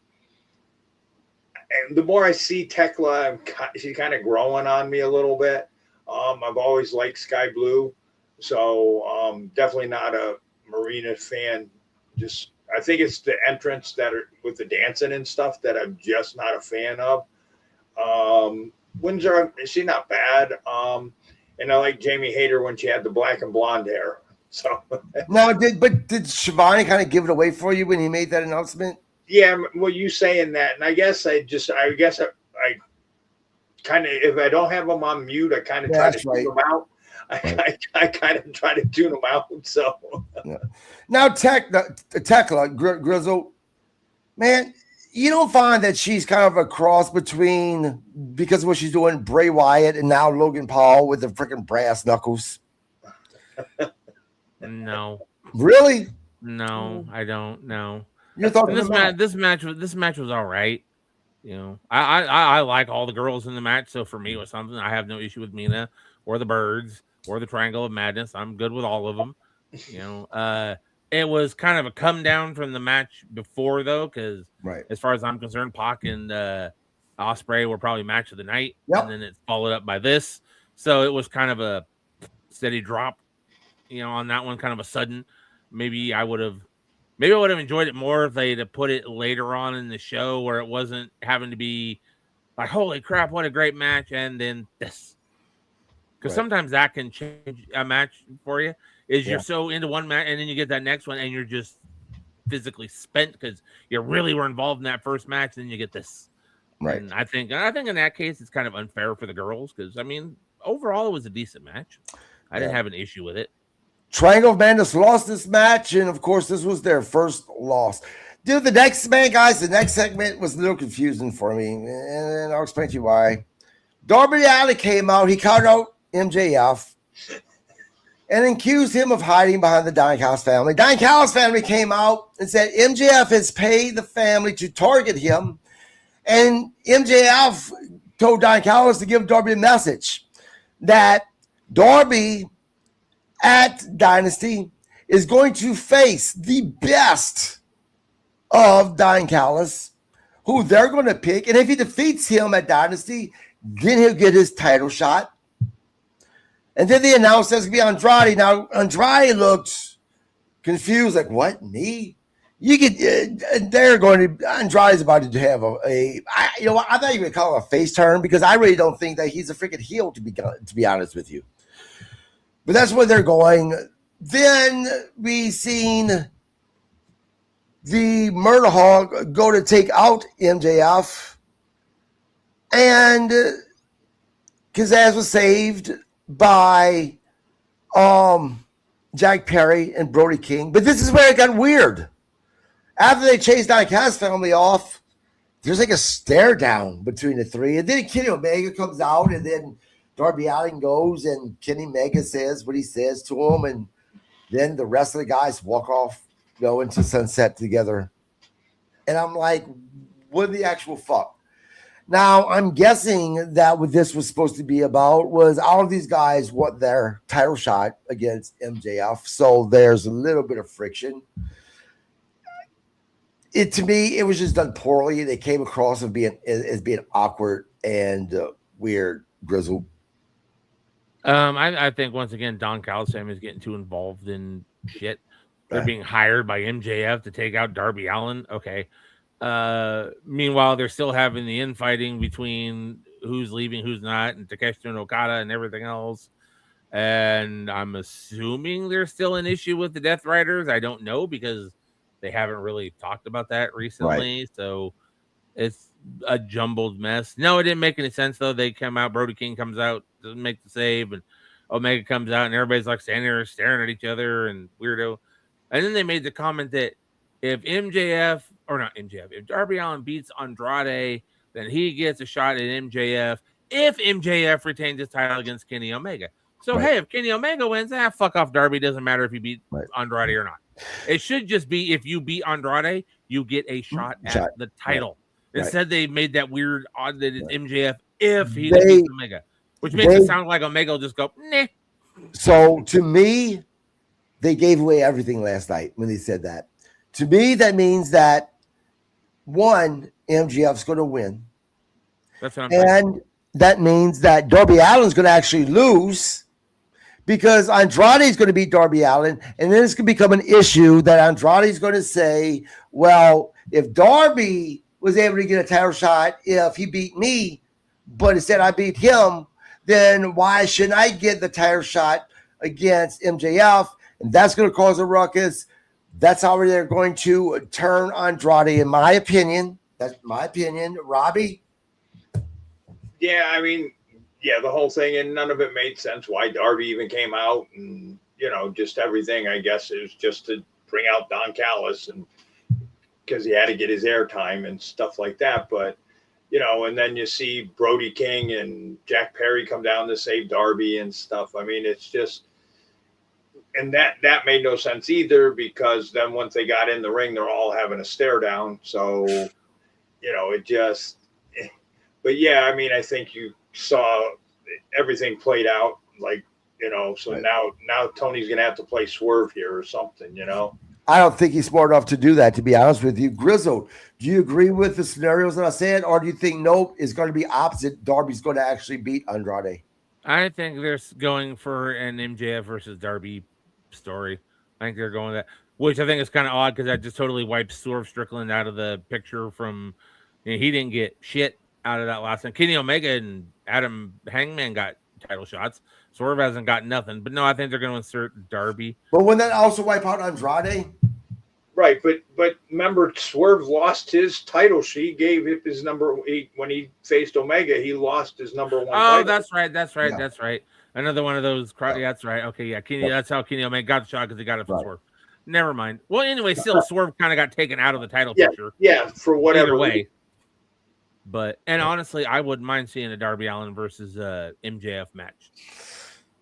And the more I see Tekla, she's kind of growing on me a little bit. I've always liked Sky Blue, so definitely not a Marina fan. Just I think it's the entrance that are with the dancing and stuff that I'm just not a fan of. Windsor, she's not bad. And I like Jamie Hayter when she had the black and blonde hair. So now, did Schiavone kind of give it away for you when he made that announcement? Yeah, well, you saying that, and I guess I kind of, if I don't have them on mute, I kind of try to tune them out. I kind of try to tune them out. So now, Tekla Grizzled, man, you don't find that she's kind of a cross between, because of what she's doing, Bray Wyatt and now Logan Paul with the freaking brass knuckles? No. Really? No, I don't. No. This match was all right. You know, I like all the girls in the match, so for me it was something. I have no issue with Mina or the Birds or the Triangle of Madness. I'm good with all of them. You know, it was kind of a come down from the match before though, because as far as I'm concerned, Pac and Ospreay were probably match of the night, and then it's followed up by this. So it was kind of a steady drop, you know, on that one, kind of a sudden. Maybe I would have enjoyed it more if they'd have put it later on in the show where it wasn't having to be like, holy crap, what a great match, and then this. Because sometimes that can change a match for you. You're so into one match, and then you get that next one, and you're just physically spent because you really were involved in that first match, and then you get this. Right. And I think in that case, it's kind of unfair for the girls because, I mean, overall, it was a decent match. I didn't have an issue with it. Triangle of Madness lost this match, and of course, this was their first loss. Dude, the next segment was a little confusing for me, and I'll explain to you why. Darby Allin came out, he called out MJF, and accused him of hiding behind the Don Callis family. Don Callis family came out and said MJF has paid the family to target him, and MJF told Don Callis to give Darby a message that Darby at Dynasty is going to face the best of Don Callis, who they're going to pick. And if he defeats him at Dynasty, then he'll get his title shot. And then they announced there's going to be Andrade. Now, Andrade looked confused, like, what, me? Andrade's about to have I thought you would call it a face turn because I really don't think that he's a freaking heel, to be honest with you. But that's where they're going. Then we seen the Murder Hog go to take out MJF. And his ass was saved by Jack Perry and Brody King. But this is where it got weird. After they chased Don Callis family off, there's like a stare down between the three. And then Kenny Omega comes out, and then Darby Allin goes and Kenny Omega says what he says to him, and then the rest of the guys walk off, go into sunset together. And I'm like, what the actual fuck? Now, I'm guessing that what this was supposed to be about was all of these guys want their title shot against MJF. So there's a little bit of friction. To me, it was just done poorly. They came across as being awkward and weird, Grizzled. I think once again, Don Callis is getting too involved in shit. They're being hired by MJF to take out Darby Allin. Okay. Meanwhile, they're still having the infighting between who's leaving, who's not, and Takeshi and Okada and everything else. And I'm assuming there's still an issue with the Death Riders. I don't know because they haven't really talked about that recently. Right. So it's a jumbled mess. No, it didn't make any sense, though. They come out, Brody King comes out, doesn't make the save, and Omega comes out, and everybody's like standing there staring at each other and weirdo. And then they made the comment that if if Darby Allin beats Andrade, then he gets a shot at MJF if MJF retains his title against Kenny Omega. So, hey, if Kenny Omega wins, fuck off Darby. Doesn't matter if you beat Andrade or not. It should just be if you beat Andrade, you get a shot at the title. Right. Instead, they made that weird odd that it's MJF if he beats Omega, which makes it sound like Omega will just go, nah. So, to me, they gave away everything last night when they said that. To me, that means that, one, MJF's going to win. That's what I'm saying. And that means that Darby Allin's going to actually lose because Andrade's going to beat Darby Allin, and then it's going to become an issue that Andrade's going to say, well, if Darby was able to get a title shot if he beat me, but instead I beat him, then why shouldn't I get the title shot against MJF? And that's going to cause a ruckus. That's how they're going to turn Andrade, in my opinion. That's my opinion. Robbie? Yeah, I mean, the whole thing, and none of it made sense why Darby even came out, and, just everything, I guess, is just to bring out Don Callis, and because he had to get his airtime and stuff like that. But, and then you see Brody King and Jack Perry come down to save Darby and stuff. I mean, it's just, and that made no sense either, because then once they got in the ring, they're all having a stare down. So, it just, but yeah, I mean, I think you saw everything played out like, so now Tony's going to have to play Swerve here or something, I don't think he's smart enough to do that, to be honest with you. Grizzled, do you agree with the scenarios that I said, or do you think nope, it's going to be opposite? Darby's going to actually beat Andrade. I think they're going for an MJF versus Darby story. I think they're going that, which I think is kind of odd because that just totally wipes Swerve Strickland out of the picture from, he didn't get shit out of that last time. Kenny Omega and Adam Hangman got title shots. Swerve hasn't got nothing. But no, I think they're going to insert Darby. But wouldn't that also wipe out Andrade? Right, but remember, Swerve lost his title. She gave him his number. When he faced Omega, he lost his number one. Oh, title. That's right. Another one of those. That's right. Okay, yeah. That's how Kenny Omega got the shot because he got it from Swerve. Never mind. Well, anyway, still Swerve kind of got taken out of the title picture. Yeah, for whatever way. But honestly, I wouldn't mind seeing a Darby Allin versus MJF match.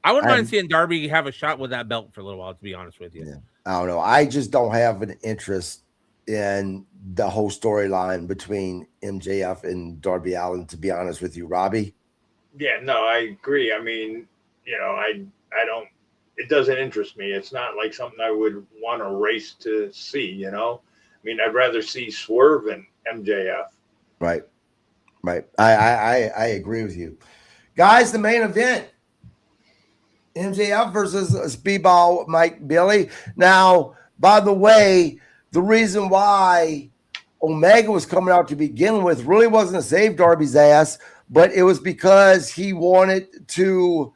I wouldn't mind seeing Darby have a shot with that belt for a little while, to be honest with you. Yeah. I don't know. I just don't have an interest in the whole storyline between MJF and Darby Allin, to be honest with you, Robbie. Yeah, no, I agree. I mean, I don't, it doesn't interest me. It's not like something I would want to race to see, I mean, I'd rather see Swerve and MJF. Right. I agree with you. Guys, the main event. MJF versus Speedball Mike Bailey. Now, by the way, the reason why Omega was coming out to begin with really wasn't to save Darby's ass, but it was because he wanted to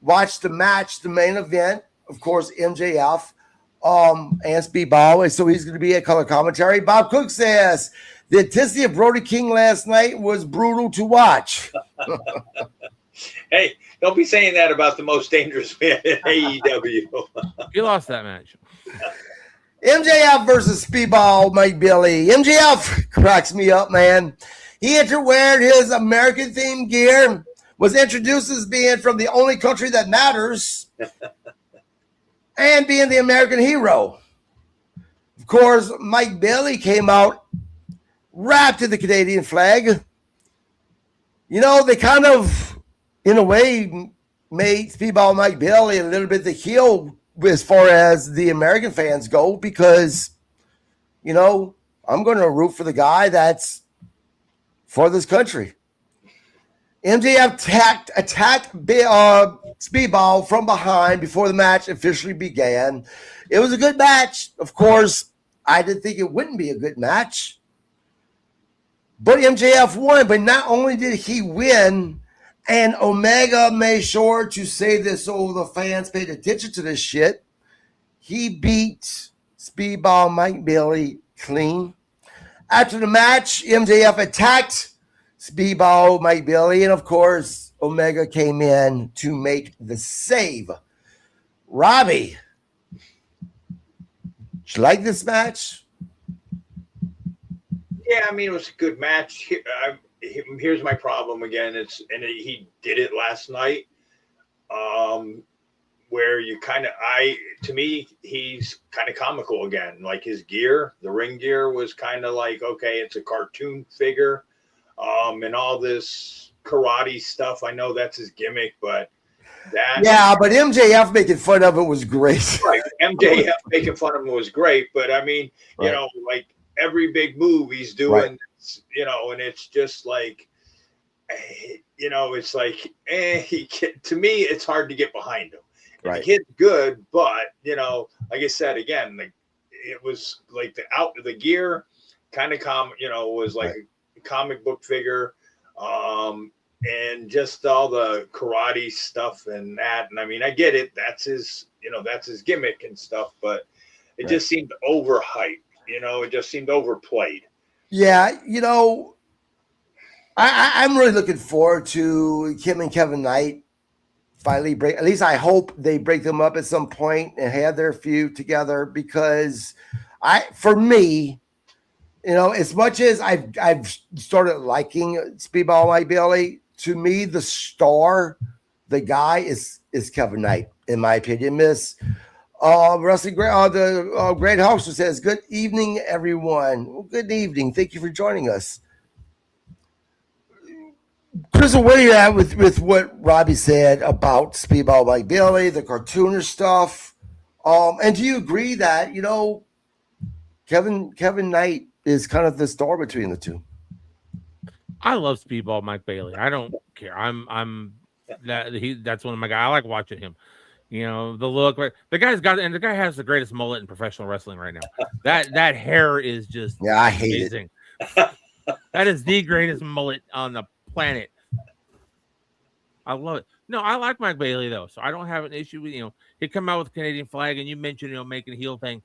watch the match, the main event, of course, MJF and Speedball, and so he's going to be a color commentary. Bob Cook says the intensity of Brody King last night was brutal to watch. Hey, don't be saying that about the most dangerous man in AEW. He lost that match. MJF versus Speedball Mike Bailey. MJF cracks me up, man. He entered wearing his American themed gear was introduced as being from the only country that matters and being the American hero. Of course, Mike Bailey came out wrapped in the Canadian flag. You know, they kind of, in a way, made Speedball Mike Bailey a little bit the heel as far as the American fans go, because, you know, I'm going to root for the guy that's for this country. MJF attacked Speedball from behind before the match officially began. It was a good match. Of course, I didn't think it wouldn't be a good match. But MJF won. But not only did he win, and Omega made sure to say this so the fans paid attention to this shit, he beat Speedball Mike Bailey clean. After the match, MJF attacked Speedball Mike Bailey, and of course, Omega came in to make the save. Robbie, did you like this match? Yeah, I mean, it was a good match. Here's my problem again. He did it last night, where you to me, he's kind of comical again. Like his gear, the ring gear was kind of like, okay, it's a cartoon figure, and all this karate stuff. I know that's his gimmick, but but MJF making fun of it was great. Right, MJF making fun of him was great, but I mean, right. You know, like every big move he's doing, right. You know, and it's just like, you know, it's like, to me, it's hard to get behind him. Right. The kid's good, but, you know, like I said, again, it was like the gear kind of was like right. A comic book figure, and just all the karate stuff and that. And I mean, I get it. That's his gimmick and stuff, but it right. just seemed overhyped. You know, it just seemed overplayed. Yeah, you know, I'm really looking forward to Kim and Kevin Knight finally break. At least I hope they break them up at some point and have their feud together, because for me, you know, as much as I've started liking Speedball Mike Bailey, to me the star, the guy is Kevin Knight, in my opinion. Miss Wrestling the Great House says, "Good evening, everyone." Well, good evening. Thank you for joining us. Grizzled, where are you at with what Robbie said about Speedball Mike Bailey, the cartooner stuff? And do you agree that, you know, Kevin Knight is kind of the star between the two? I love Speedball Mike Bailey. I don't care. That's one of my guys. I like watching him. You know, the look, the guy has the greatest mullet in professional wrestling right now. That hair is just I hate amazing. That is the greatest mullet on the planet. I love it. No, I like Mike Bailey though, so I don't have an issue with, you know, he come out with a Canadian flag, and you mentioned, you know, making a heel thing.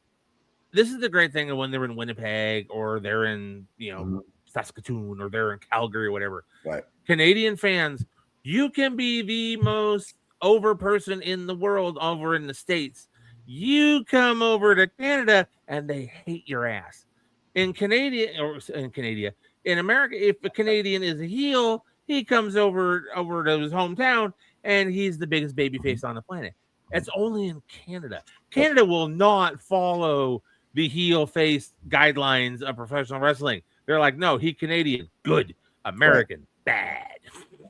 This is the great thing of when they're in Winnipeg or they're in, you know, Saskatoon or they're in Calgary or whatever. Right. Canadian fans, you can be the most over person in the world over in the States. You come over to Canada and they hate your ass. In America, if a Canadian is a heel, he comes over to his hometown and he's the biggest babyface on the planet. It's only in Canada. Canada will not follow the heel face guidelines of professional wrestling. They're like, no, he Canadian, good. American, bad.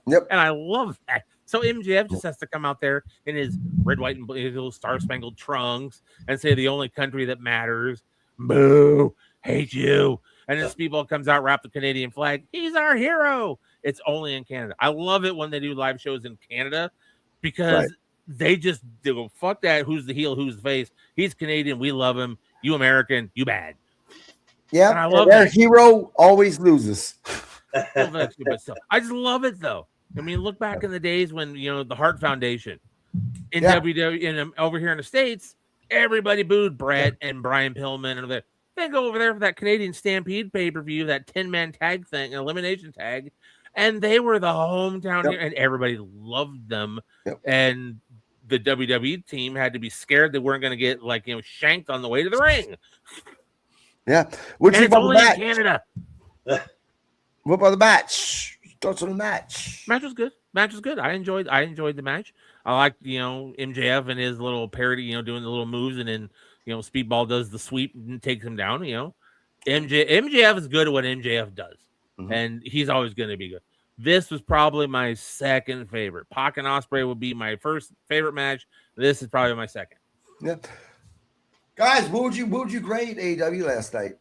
Yep. And I love that. So MJF just has to come out there in his red, white, and blue, his little star-spangled trunks and say the only country that matters. Boo, hate you. And then Speedball comes out, wrap the Canadian flag. He's our hero. It's only in Canada. I love it when they do live shows in Canada, because they just go, fuck that. Who's the heel? Who's the face? He's Canadian. We love him. You American. You bad. Yeah. I love that. Hero always loses. I just love it though. I mean, look back in the days when, you know, the Hart Foundation in WWE over here in the States, everybody booed Brett and Brian Pillman and that. They go over there for that Canadian Stampede pay-per-view, that 10-man tag thing, elimination tag, and they were the hometown here, and everybody loved them. And the WWE team had to be scared they weren't going to get, like, you know, shanked on the way to the ring. Yeah. Which it's only in Canada. What about the match? thoughts on the match? Match was good. Match was good. I enjoyed the match. I liked, MJF and his little parody, doing the little moves, and then Speedball does the sweep and takes him down. MJF is good at what MJF does, and he's always going to be good. This was probably my second favorite. Pac and Ospreay would be my first favorite match. This is probably my second. Yeah. Guys, what would you grade AEW last night?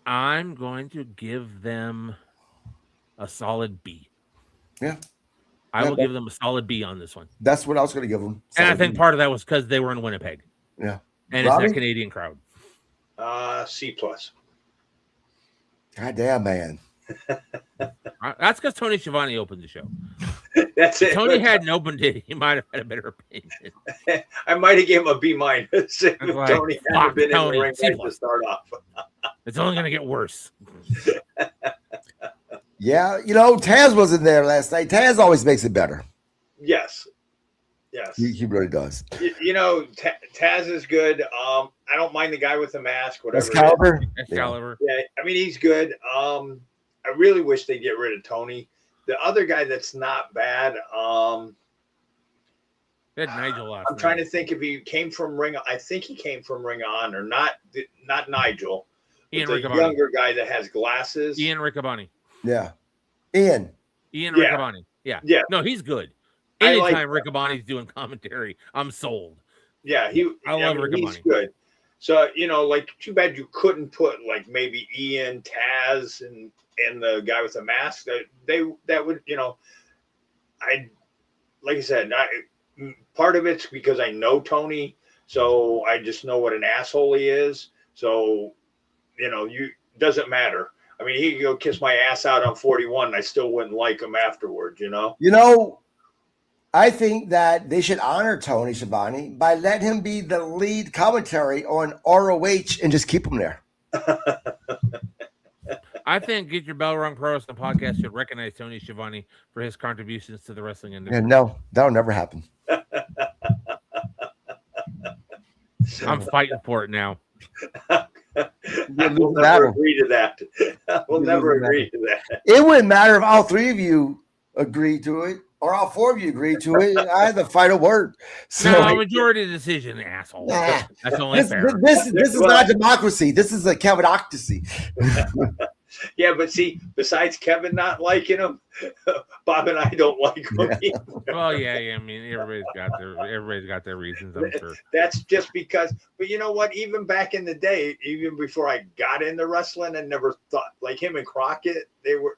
I'm going to give them a solid B. Yeah. I will give them a solid B on this one. That's what I was going to give them. And I think part of that was because they were in Winnipeg. Yeah. And Robbie? It's that Canadian crowd. C+. God damn, man. That's because Tony Schiavone opened the show. That's it. Tony hadn't opened it. He might have had a better opinion. I might have given him a B-. Tony hadn't been in the ring to start off. It's only going to get worse. Yeah, Taz wasn't there last night. Taz always makes it better. Yes. He really does. Taz is good. I don't mind the guy with the mask, whatever. Excalibur. Yeah, I mean, he's good. I really wish they'd get rid of Tony. The other guy that's not bad. They had Nigel last I'm trying to think if he came from Ring. I think he came from Ring of Honor. Not Nigel. Ian the Riccaboni. Younger guy that has glasses. Ian Riccaboni. Yeah. Ian Riccaboni. Yeah. No, he's good. Anytime Riccaboni's doing commentary, I'm sold. Yeah, I love Riccaboni. He's good. So, too bad you couldn't put maybe Ian, Taz, and the guy with the mask. That would, like I said, part of it's because I know Tony, so I just know what an asshole he is. So, doesn't matter. I mean, he could go kiss my ass out on 41, and I still wouldn't like him afterwards, I think that they should honor Tony Schiavone by letting him be the lead commentary on ROH and just keep him there. I think Get Your Bell Rung Pro Wrestling Podcast should recognize Tony Schiavone for his contributions to the wrestling industry. Yeah, no, that'll never happen. I'm fighting for it now. We'll never agree to that. We'll never agree to that. It wouldn't matter if all three of you agreed to it or all four of you agreed to it. I had the final word. So majority decision, asshole. Nah. That's only fair. This is not democracy. This is a Kevinocracy. Yeah, but see, besides Kevin not liking him, Bob and I don't like him either. Well, yeah. I mean, everybody's got their reasons, I'm sure. That's just because. But you know what? Even back in the day, even before I got into wrestling, I never thought like him and Crockett. They were,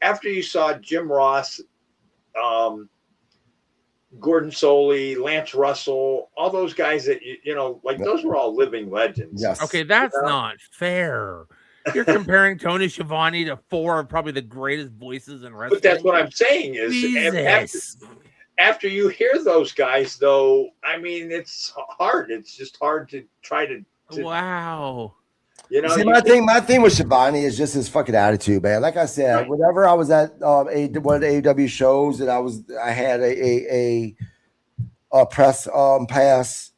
after you saw Jim Ross, Gordon Soley, Lance Russell, all those guys that those were all living legends. Yes. Okay, that's not fair. You're comparing Tony Schiavone to four of probably the greatest voices in wrestling. But that's what I'm saying is after you hear those guys, though, I mean, it's hard. It's just hard to try to wow. See, my thing with Schiavone is just his fucking attitude, man. Like I said, right. Whenever I was at one of the AEW shows and I had a press pass,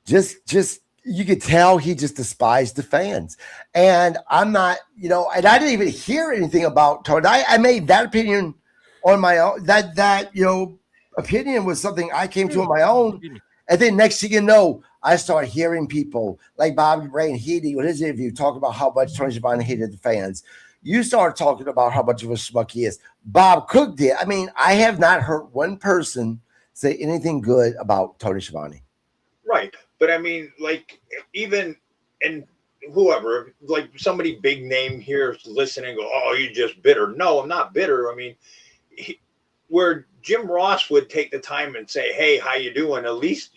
just you could tell he just despised the fans. And I'm not, and I didn't even hear anything about Tony. I made that opinion on my own. That opinion was something I came to on my own. And then next thing you know, I started hearing people like Bobby Ray and Heedy with his interview talking about how much Tony Schiavone hated the fans. You started talking about how much of a schmuck he is. Bob Cook did. I mean, I have not heard one person say anything good about Tony Schiavone. Right. But I mean, even and whoever, somebody big name here listening, go, oh, you're just bitter. No, I'm not bitter. I mean, where Jim Ross would take the time and say, hey, how you doing? At least,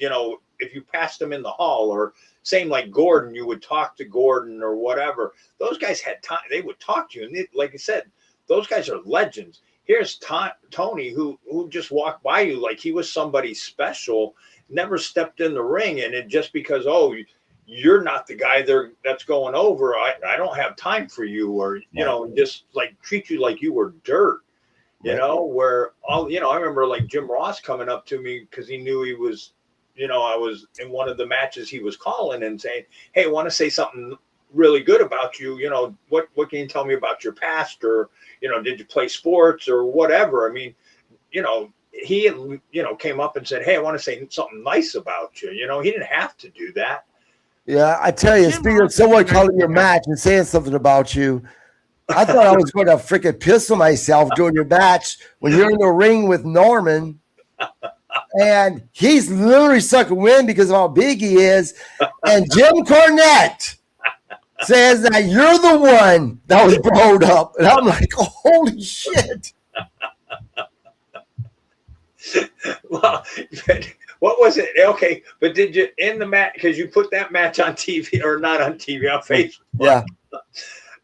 if you passed him in the hall, or same like Gordon, you would talk to Gordon or whatever. Those guys had time. They would talk to you. And like I said, those guys are legends. Here's Tony, who just walked by you like he was somebody special, never stepped in the ring. And it just because, you're not the guy that's going over, I don't have time for you, or, just treat you like you were dirt. Where I remember Jim Ross coming up to me because he knew he was, I was in one of the matches he was calling and saying, hey, I want to say something really good about you. You know, what can you tell me about your past, or, you know, did you play sports or whatever? I mean, you know, he, you know, came up and said, hey, I want to say something nice about you. You know, he didn't have to do that. Yeah, I tell you, speaking of someone calling your match and saying something about you, I thought I was going to freaking pistol myself during your match when you're in the ring with Norman, and he's literally sucking wind because of how big he is, and Jim Cornette says that you're the one that was blowed up, and I'm like, oh, holy shit. Well, what was it? Okay, but did you in the match, because you put that match on TV, or not on TV, on Facebook? Yeah.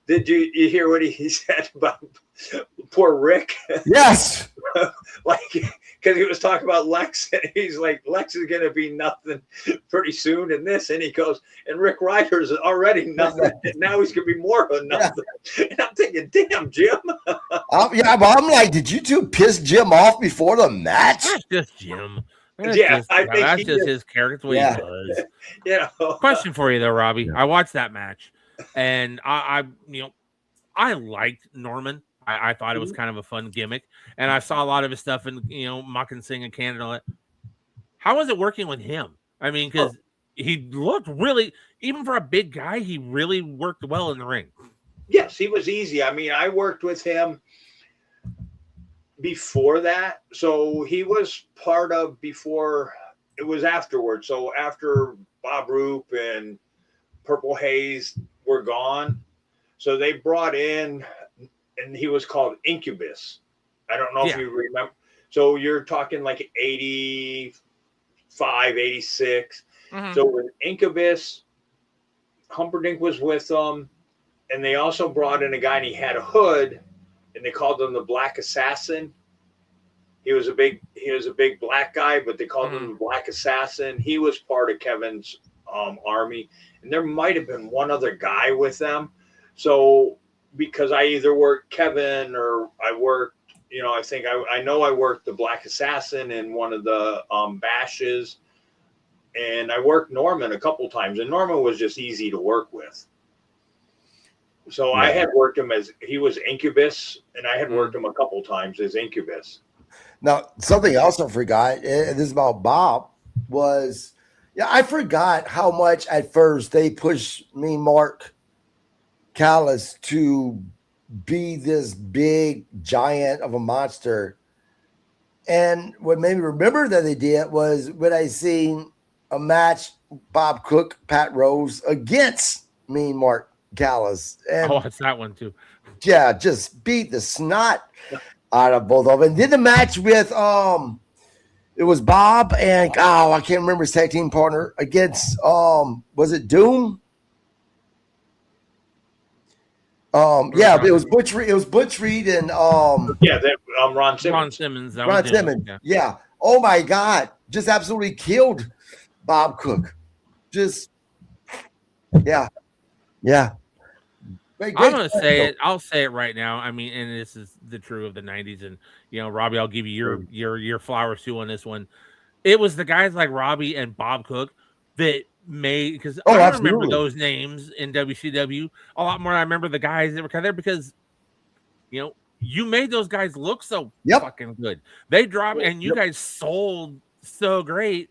Did you hear what he said about poor Rick? Yes. Like, because he was talking about Lex, and he's like, Lex is going to be nothing pretty soon in this, and he goes, and Rick Ryder's already nothing, and now he's going to be more of nothing. Yeah. And I'm thinking, damn, Jim. Yeah, but I'm like, did you two piss Jim off before the match? That's just Jim. I think that's just his character. Yeah. He was. Yeah. Question for you though, Robbie. Yeah. I watched that match, and I you know, I liked Norman. I thought it was kind of a fun gimmick, and I saw a lot of his stuff in, you know, Muck and Sing and Canada. How was it working with him? I mean, because he looked really, even for a big guy, he really worked well in the ring. Yes, he was easy. I mean, I worked with him before that, so he was part of before. It was afterwards. So after Bob Roop and Purple Haze were gone, so they brought in, and he was called Incubus. I don't know if you remember. So you're talking like 85, 86. Mm-hmm. So with Incubus, Humperdinck was with them, and they also brought in a guy, and he had a hood, and they called him the Black Assassin. He was a big black guy, but they called him the Black Assassin. He was part of Kevin's army, and there might have been one other guy with them. So because I either worked Kevin or I worked, you know, I know I worked the Black Assassin in one of the bashes, and I worked Norman a couple times, and Norman was just easy to work with. So I had worked him as, he was Incubus, and I had worked him a couple times as Incubus. Now, something else I forgot, and this is about Bob, was, I forgot how much at first they pushed me, Mark Callis, to be this big giant of a monster. And what made me remember that they did was when I seen a match, Bob Cook, Pat Rose against me, Mark Callis. And I watched that one too. Yeah, just beat the snot out of both of them. And did the match with it was Bob and I can't remember his tag team partner against was it Doom? It was Butch Reed. It was Butch Reed and Ron Simmons. Ron Simmons. Yeah. Oh my God. Just absolutely killed Bob Cook. Just yeah. I'm gonna say it. I'll say it right now. I mean, and this is the true of the '90s. And you know, Robbie, I'll give you your flowers too on this one. It was the guys like Robbie and Bob Cook that made, because I remember those names in WCW a lot more than I remember the guys that were kind of there, because you know, you made those guys look so fucking good. They dropped, and you guys sold so great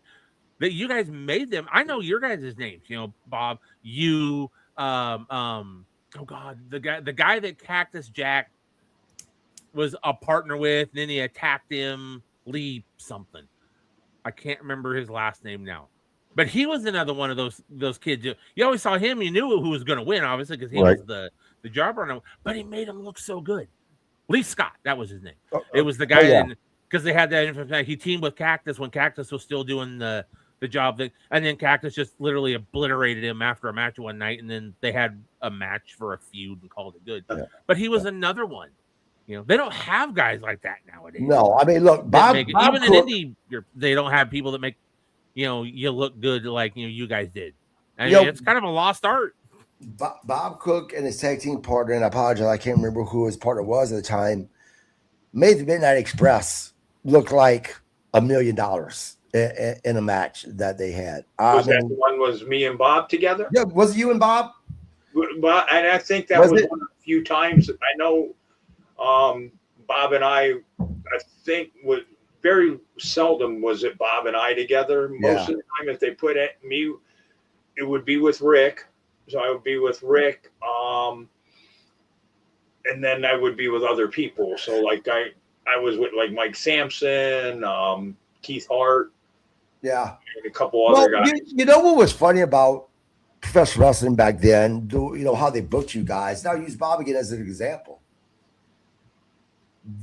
that you guys made them. I know your guys' names. You know, Bob, you, oh God, the guy that Cactus Jack was a partner with, and then he attacked him, Lee something. I can't remember his last name now. But he was another one of those kids. You always saw him, you knew who was going to win, obviously, because he was the jobber. But he made him look so good. Lee Scott, that was his name. It was the guy, because they had that information. He teamed with Cactus when Cactus was still doing the job. And then Cactus just literally obliterated him after a match one night, and then they had a match for a feud and called it good. Yeah. But he was another one. You know, they don't have guys like that nowadays. No, I mean, look, Bob even Cook, in indie, they don't have people that make, you know, you look good like, you know, you guys did. I mean, it's kind of a lost art. Bob Cook and his tag team partner, and I apologize, I can't remember who his partner was at the time, made the Midnight Express look like $1 million in a match that they had. That the one was me and Bob together? Yeah, was it you and Bob? But and I think that was one of the few times I know Bob and I think was very seldom was it Bob and I together. Most of the time, if they put me, it would be with Rick. So I would be with Rick, and then I would be with other people. So like I was with like Mike Sampson, Keith Hart, and a couple other guys. You know what was funny about professional wrestling back then? You know how they booked you guys. Now use Bob again as an example.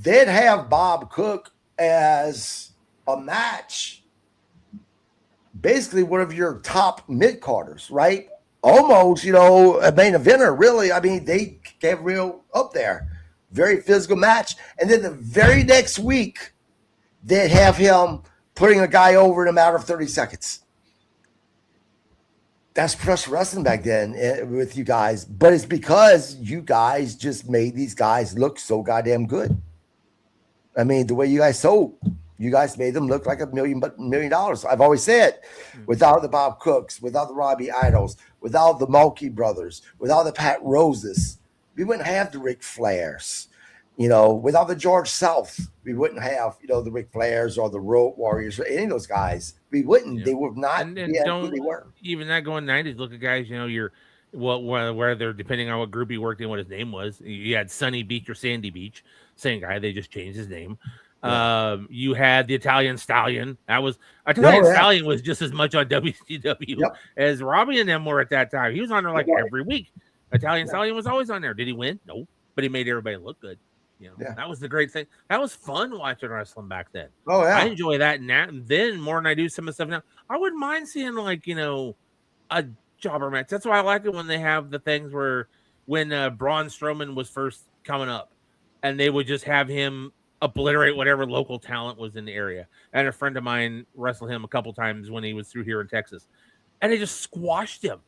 They'd have Bob Cook as a match, basically one of your top mid-carders, right? Almost, you know, a main eventer, really. I mean, they get real up there. Very physical match. And then the very next week, they'd have him putting a guy over in a matter of 30 seconds. That's professional wrestling back then with you guys. But it's because you guys just made these guys look so goddamn good. I mean, the way you guys sold, you guys made them look like $1 million. I've always said, without the Bob Cooks, without the Robbie Idols, without the Mulkey brothers, without the Pat Roses, we wouldn't have the Ric Flairs. You know, without the George South, we wouldn't have, you know, the Ric Flairs or the Road Warriors or any of those guys. We wouldn't. They would not. And don't they were. Even that going 90s. Look at guys, you know, where they're depending on what group he worked in, what his name was. You had Sunny Beach or Sandy Beach, same guy. They just changed his name. You had the Italian Stallion. Stallion was just as much on WCW as Robbie and them were at that time. He was on there like every week. Italian Stallion was always on there. Did he win? No, but he made everybody look good. You know, that was the great thing. That was fun watching wrestling back then. Oh yeah, I enjoy that now. Then more than I do some of the stuff now. I wouldn't mind seeing like, you know, a jobber match. That's why I like it when they have the things where when Braun Strowman was first coming up, and they would just have him obliterate whatever local talent was in the area. And a friend of mine wrestled him a couple times when he was through here in Texas, and they just squashed him.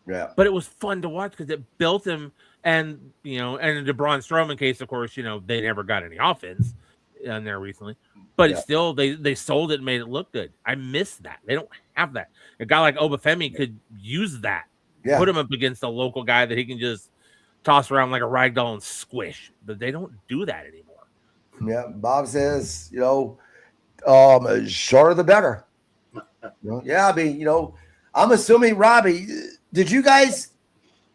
Yeah, but it was fun to watch because it built him. And, you know, and in the Braun Strowman case, of course, you know, they never got any offense in there recently, but it's still, they sold it and made it look good. I miss that. They don't have that. A guy like Obafemi could use that, put him up against a local guy that he can just toss around like a ragdoll and squish, but they don't do that anymore. Yeah. Bob says, you know, shorter the better. Yeah. I mean, you know, I'm assuming, Robbie, did you guys,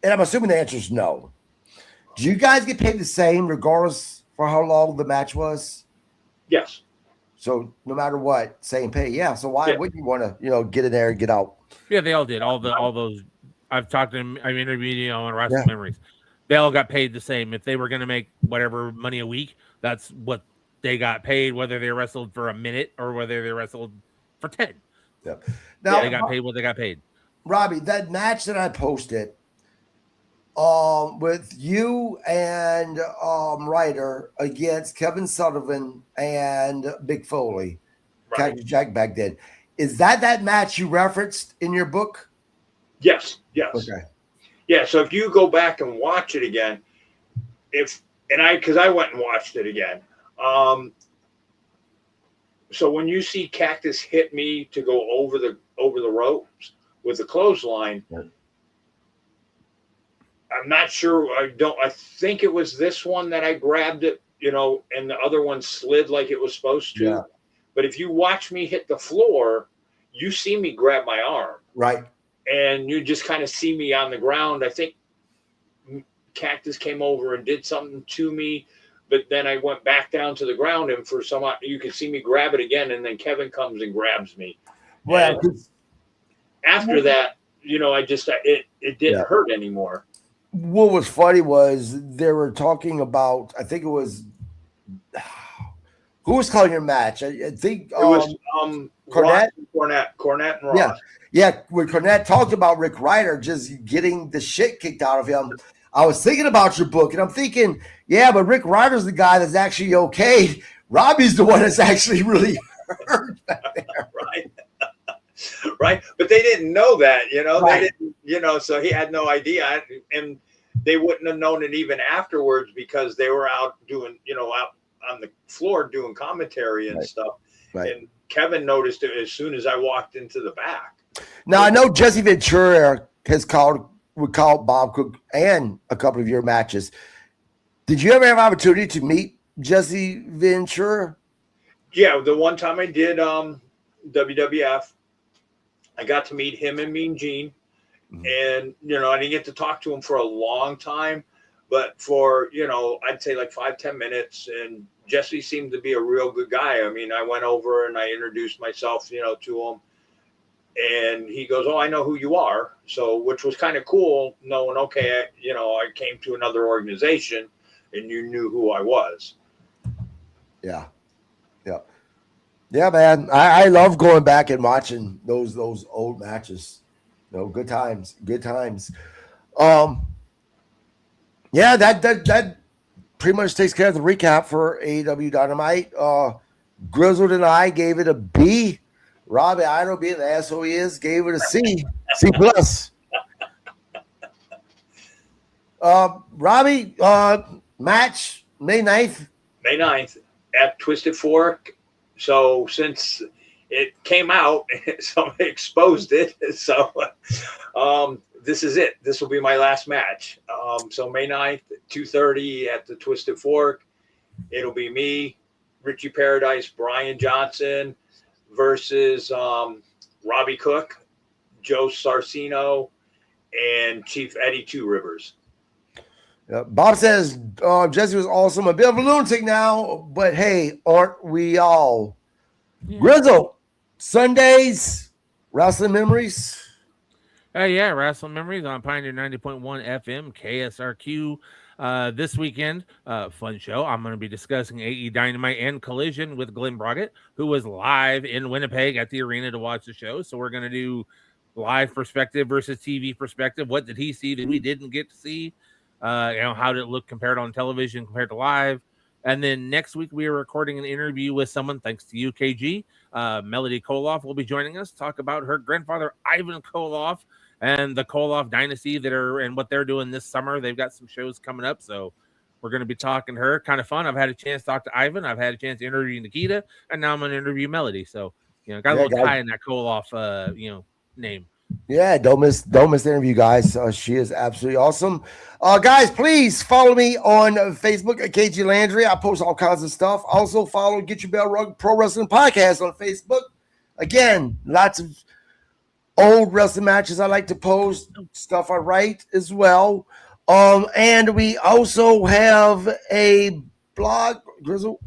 and I'm assuming the answer is no. Do you guys get paid the same regardless for how long the match was? Yes. So no matter what, same pay. Yeah. So why wouldn't you want to, you know, get in there and get out? Yeah, they all did. All those. I've talked to them. I've interviewed, you know, on Rasslin Memories. They all got paid the same. If they were going to make whatever money a week, that's what they got paid. Whether they wrestled for a minute or whether they wrestled for 10. Yeah. Now they got paid what they got paid. Robbie, that match that I posted. With you and Ryder against Kevin Sullivan and Big Foley, Cactus Jack back then. Is that match you referenced in your book? Yes. Okay. Yeah. So if you go back and watch it again, because I went and watched it again. So when you see Cactus hit me to go over the ropes with the clothesline. Yeah. I'm not sure. I think it was this one that I grabbed it, you know, and the other one slid like it was supposed to. Yeah. But if you watch me hit the floor, you see me grab my arm. Right. And you just kind of see me on the ground. I think Cactus came over and did something to me, but then I went back down to the ground, and for some, you could see me grab it again, and then Kevin comes and grabs me. Well, after that, you know, it didn't hurt anymore. What was funny was they were talking about, I think it was, who was calling your match? I think it was Cornette and Ross. Yeah. When Cornette talked about Rick Ryder just getting the shit kicked out of him, I was thinking about your book, and I'm thinking, yeah, but Rick Ryder's the guy that's actually okay. Robbie's the one that's actually really hurt back there. Right. Right. But they didn't know that, you know, they didn't, you know, so he had no idea. And they wouldn't have known it even afterwards because they were out doing, you know, out on the floor doing commentary and stuff. Right. And Kevin noticed it as soon as I walked into the back. Now, I know Jesse Ventura has called recall Bob Cook and a couple of your matches. Did you ever have an opportunity to meet Jesse Ventura? Yeah, the one time I did WWF, I got to meet him and Mean Gene. And, I didn't get to talk to him for a long time, but for, I'd say like 5-10 minutes. And Jesse seemed to be a real good guy. I mean, I went over and I introduced myself, to him. And he goes, "Oh, I know who you are." So, which was kind of cool knowing, okay, I came to another organization and you knew who I was. Yeah. Yeah, man. I love going back and watching those old matches. Good times. Yeah, that pretty much takes care of the recap for AEW Dynamite. Grizzled and I gave it a B. Robbie, I don't being the asshole he is, gave it a C plus. Robbie, match May 9th. May 9th at Twisted Fork. So since it came out, somebody exposed it. So this is it. This will be my last match. So May 9th, 2:30 at the Twisted Fork. It'll be me, Richie Paradise, Brian Johnson versus Robbie Cook, Joe Sarcino, and Chief Eddie Two Rivers. Bob says Jesse was awesome. A bit of a lunatic now, but hey, aren't we all? Yeah. Grizzled, Sundays, Rasslin Memories. Yeah, Rasslin Memories on Pioneer 90.1 FM, KSRQ. This weekend, fun show. I'm going to be discussing AEW Dynamite and Collision with Glenn Broggett, who was live in Winnipeg at the arena to watch the show. So we're going to do live perspective versus TV perspective. What did he see that we didn't get to see? How did it look compared on television compared to live? And then next week we are recording an interview with someone, thanks to you, KG. Melody Koloff will be joining us, talk about her grandfather, Ivan Koloff, and the Koloff Dynasty and what they're doing this summer. They've got some shows coming up, so we're going to be talking to her. Kind of fun. I've had a chance to talk to Ivan. I've had a chance to interview Nikita, and now I'm going to interview Melody. So, got a little tie in that Koloff, name. Yeah, don't miss the interview, guys. She is absolutely awesome. Guys, please follow me on Facebook at Kg Landry. I post all kinds of stuff. Also follow Get Your Bell Rung Pro Wrestling Podcast on Facebook. Again, lots of old wrestling matches I like to post, stuff I write as well. And we also have a blog, Grizzle.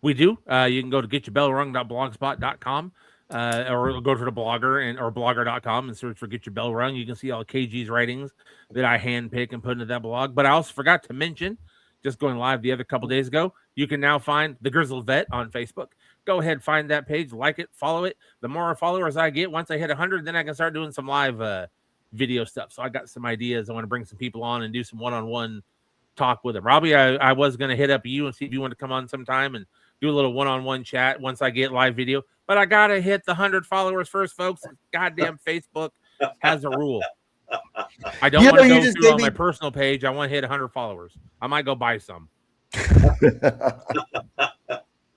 We do. You can go to getyourbellrung.blogspot.com. Or go to the blogger or blogger.com and search for Get Your Bell Rung. You can see all KG's writings that I handpick and put into that blog. But I also forgot to mention, just going live the other couple days ago, you can now find the Grizzled Vet on Facebook. Go ahead, find that page, like it, follow it. The more followers I get, once I hit 100, then I can start doing some live video stuff. So I got some ideas. I want to bring some people on and do some one-on-one talk with them. Robbie, I was going to hit up you and see if you want to come on sometime and do a little one-on-one chat once I get live video. But I got to hit the 100 followers first, folks. Goddamn Facebook has a rule. I don't want to go through on my personal page. I want to hit 100 followers. I might go buy some.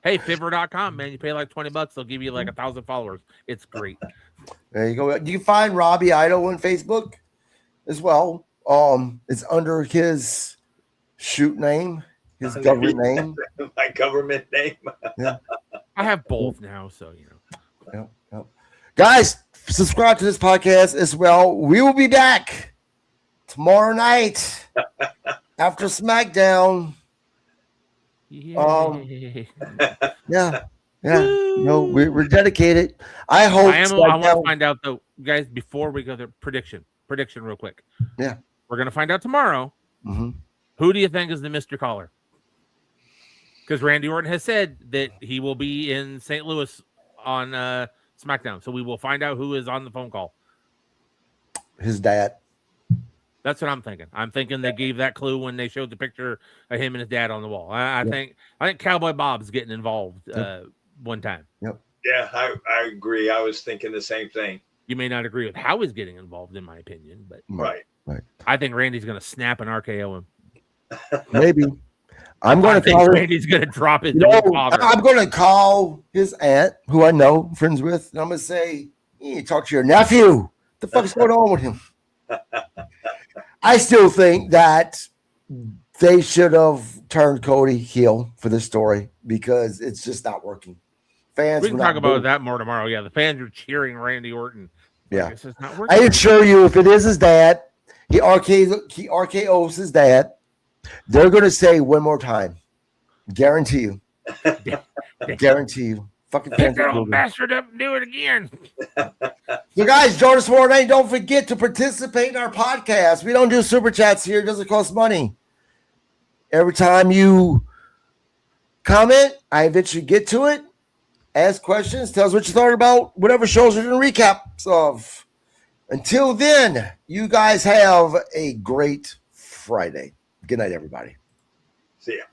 Hey, Fiverr.com, man. You pay like $20, they'll give you like 1,000 followers. It's great. There you go. You can find Robbie Idol on Facebook as well. It's under his shoot name, his government name. My government name. Yeah. I have both now, so Yep. Guys, subscribe to this podcast as well. We will be back tomorrow night after SmackDown. Yay. Yeah. No, we're dedicated. I hope. I want to find out though, guys. Before we go to prediction real quick. Yeah, we're gonna find out tomorrow. Mm-hmm. Who do you think is the Mr. Caller? Because Randy Orton has said that he will be in St. Louis on SmackDown. So we will find out who is on the phone call. His dad. That's what I'm thinking. I'm thinking they gave that clue when they showed the picture of him and his dad on the wall. I think Cowboy Bob's getting involved one time. Yep. Yeah, I agree. I was thinking the same thing. You may not agree with how he's getting involved, in my opinion, but right. I think Randy's going to snap and RKO him. Maybe. I'm going to call Randy's going to drop his father. I'm going to call his aunt, who I know, friends with, and I'm going to say, you need to talk to your nephew. What the fuck is going on with him? I still think that they should have turned Cody heel for this story because it's just not working. Fans, We can talk about that more tomorrow. Yeah, the fans are cheering Randy Orton. Yeah, it's just not working. I assure you, if it is his dad, he RKO's his dad. They're going to say one more time. Guarantee you. Guarantee you. Fucking pick that old bastard up and do it again. So, guys, join us tomorrow night. Don't forget to participate in our podcast. We don't do super chats here. It doesn't cost money. Every time you comment, I eventually get to it. Ask questions. Tell us what you thought about whatever shows you're doing recaps of. Until then, you guys have a great Friday. Good night, everybody. See ya.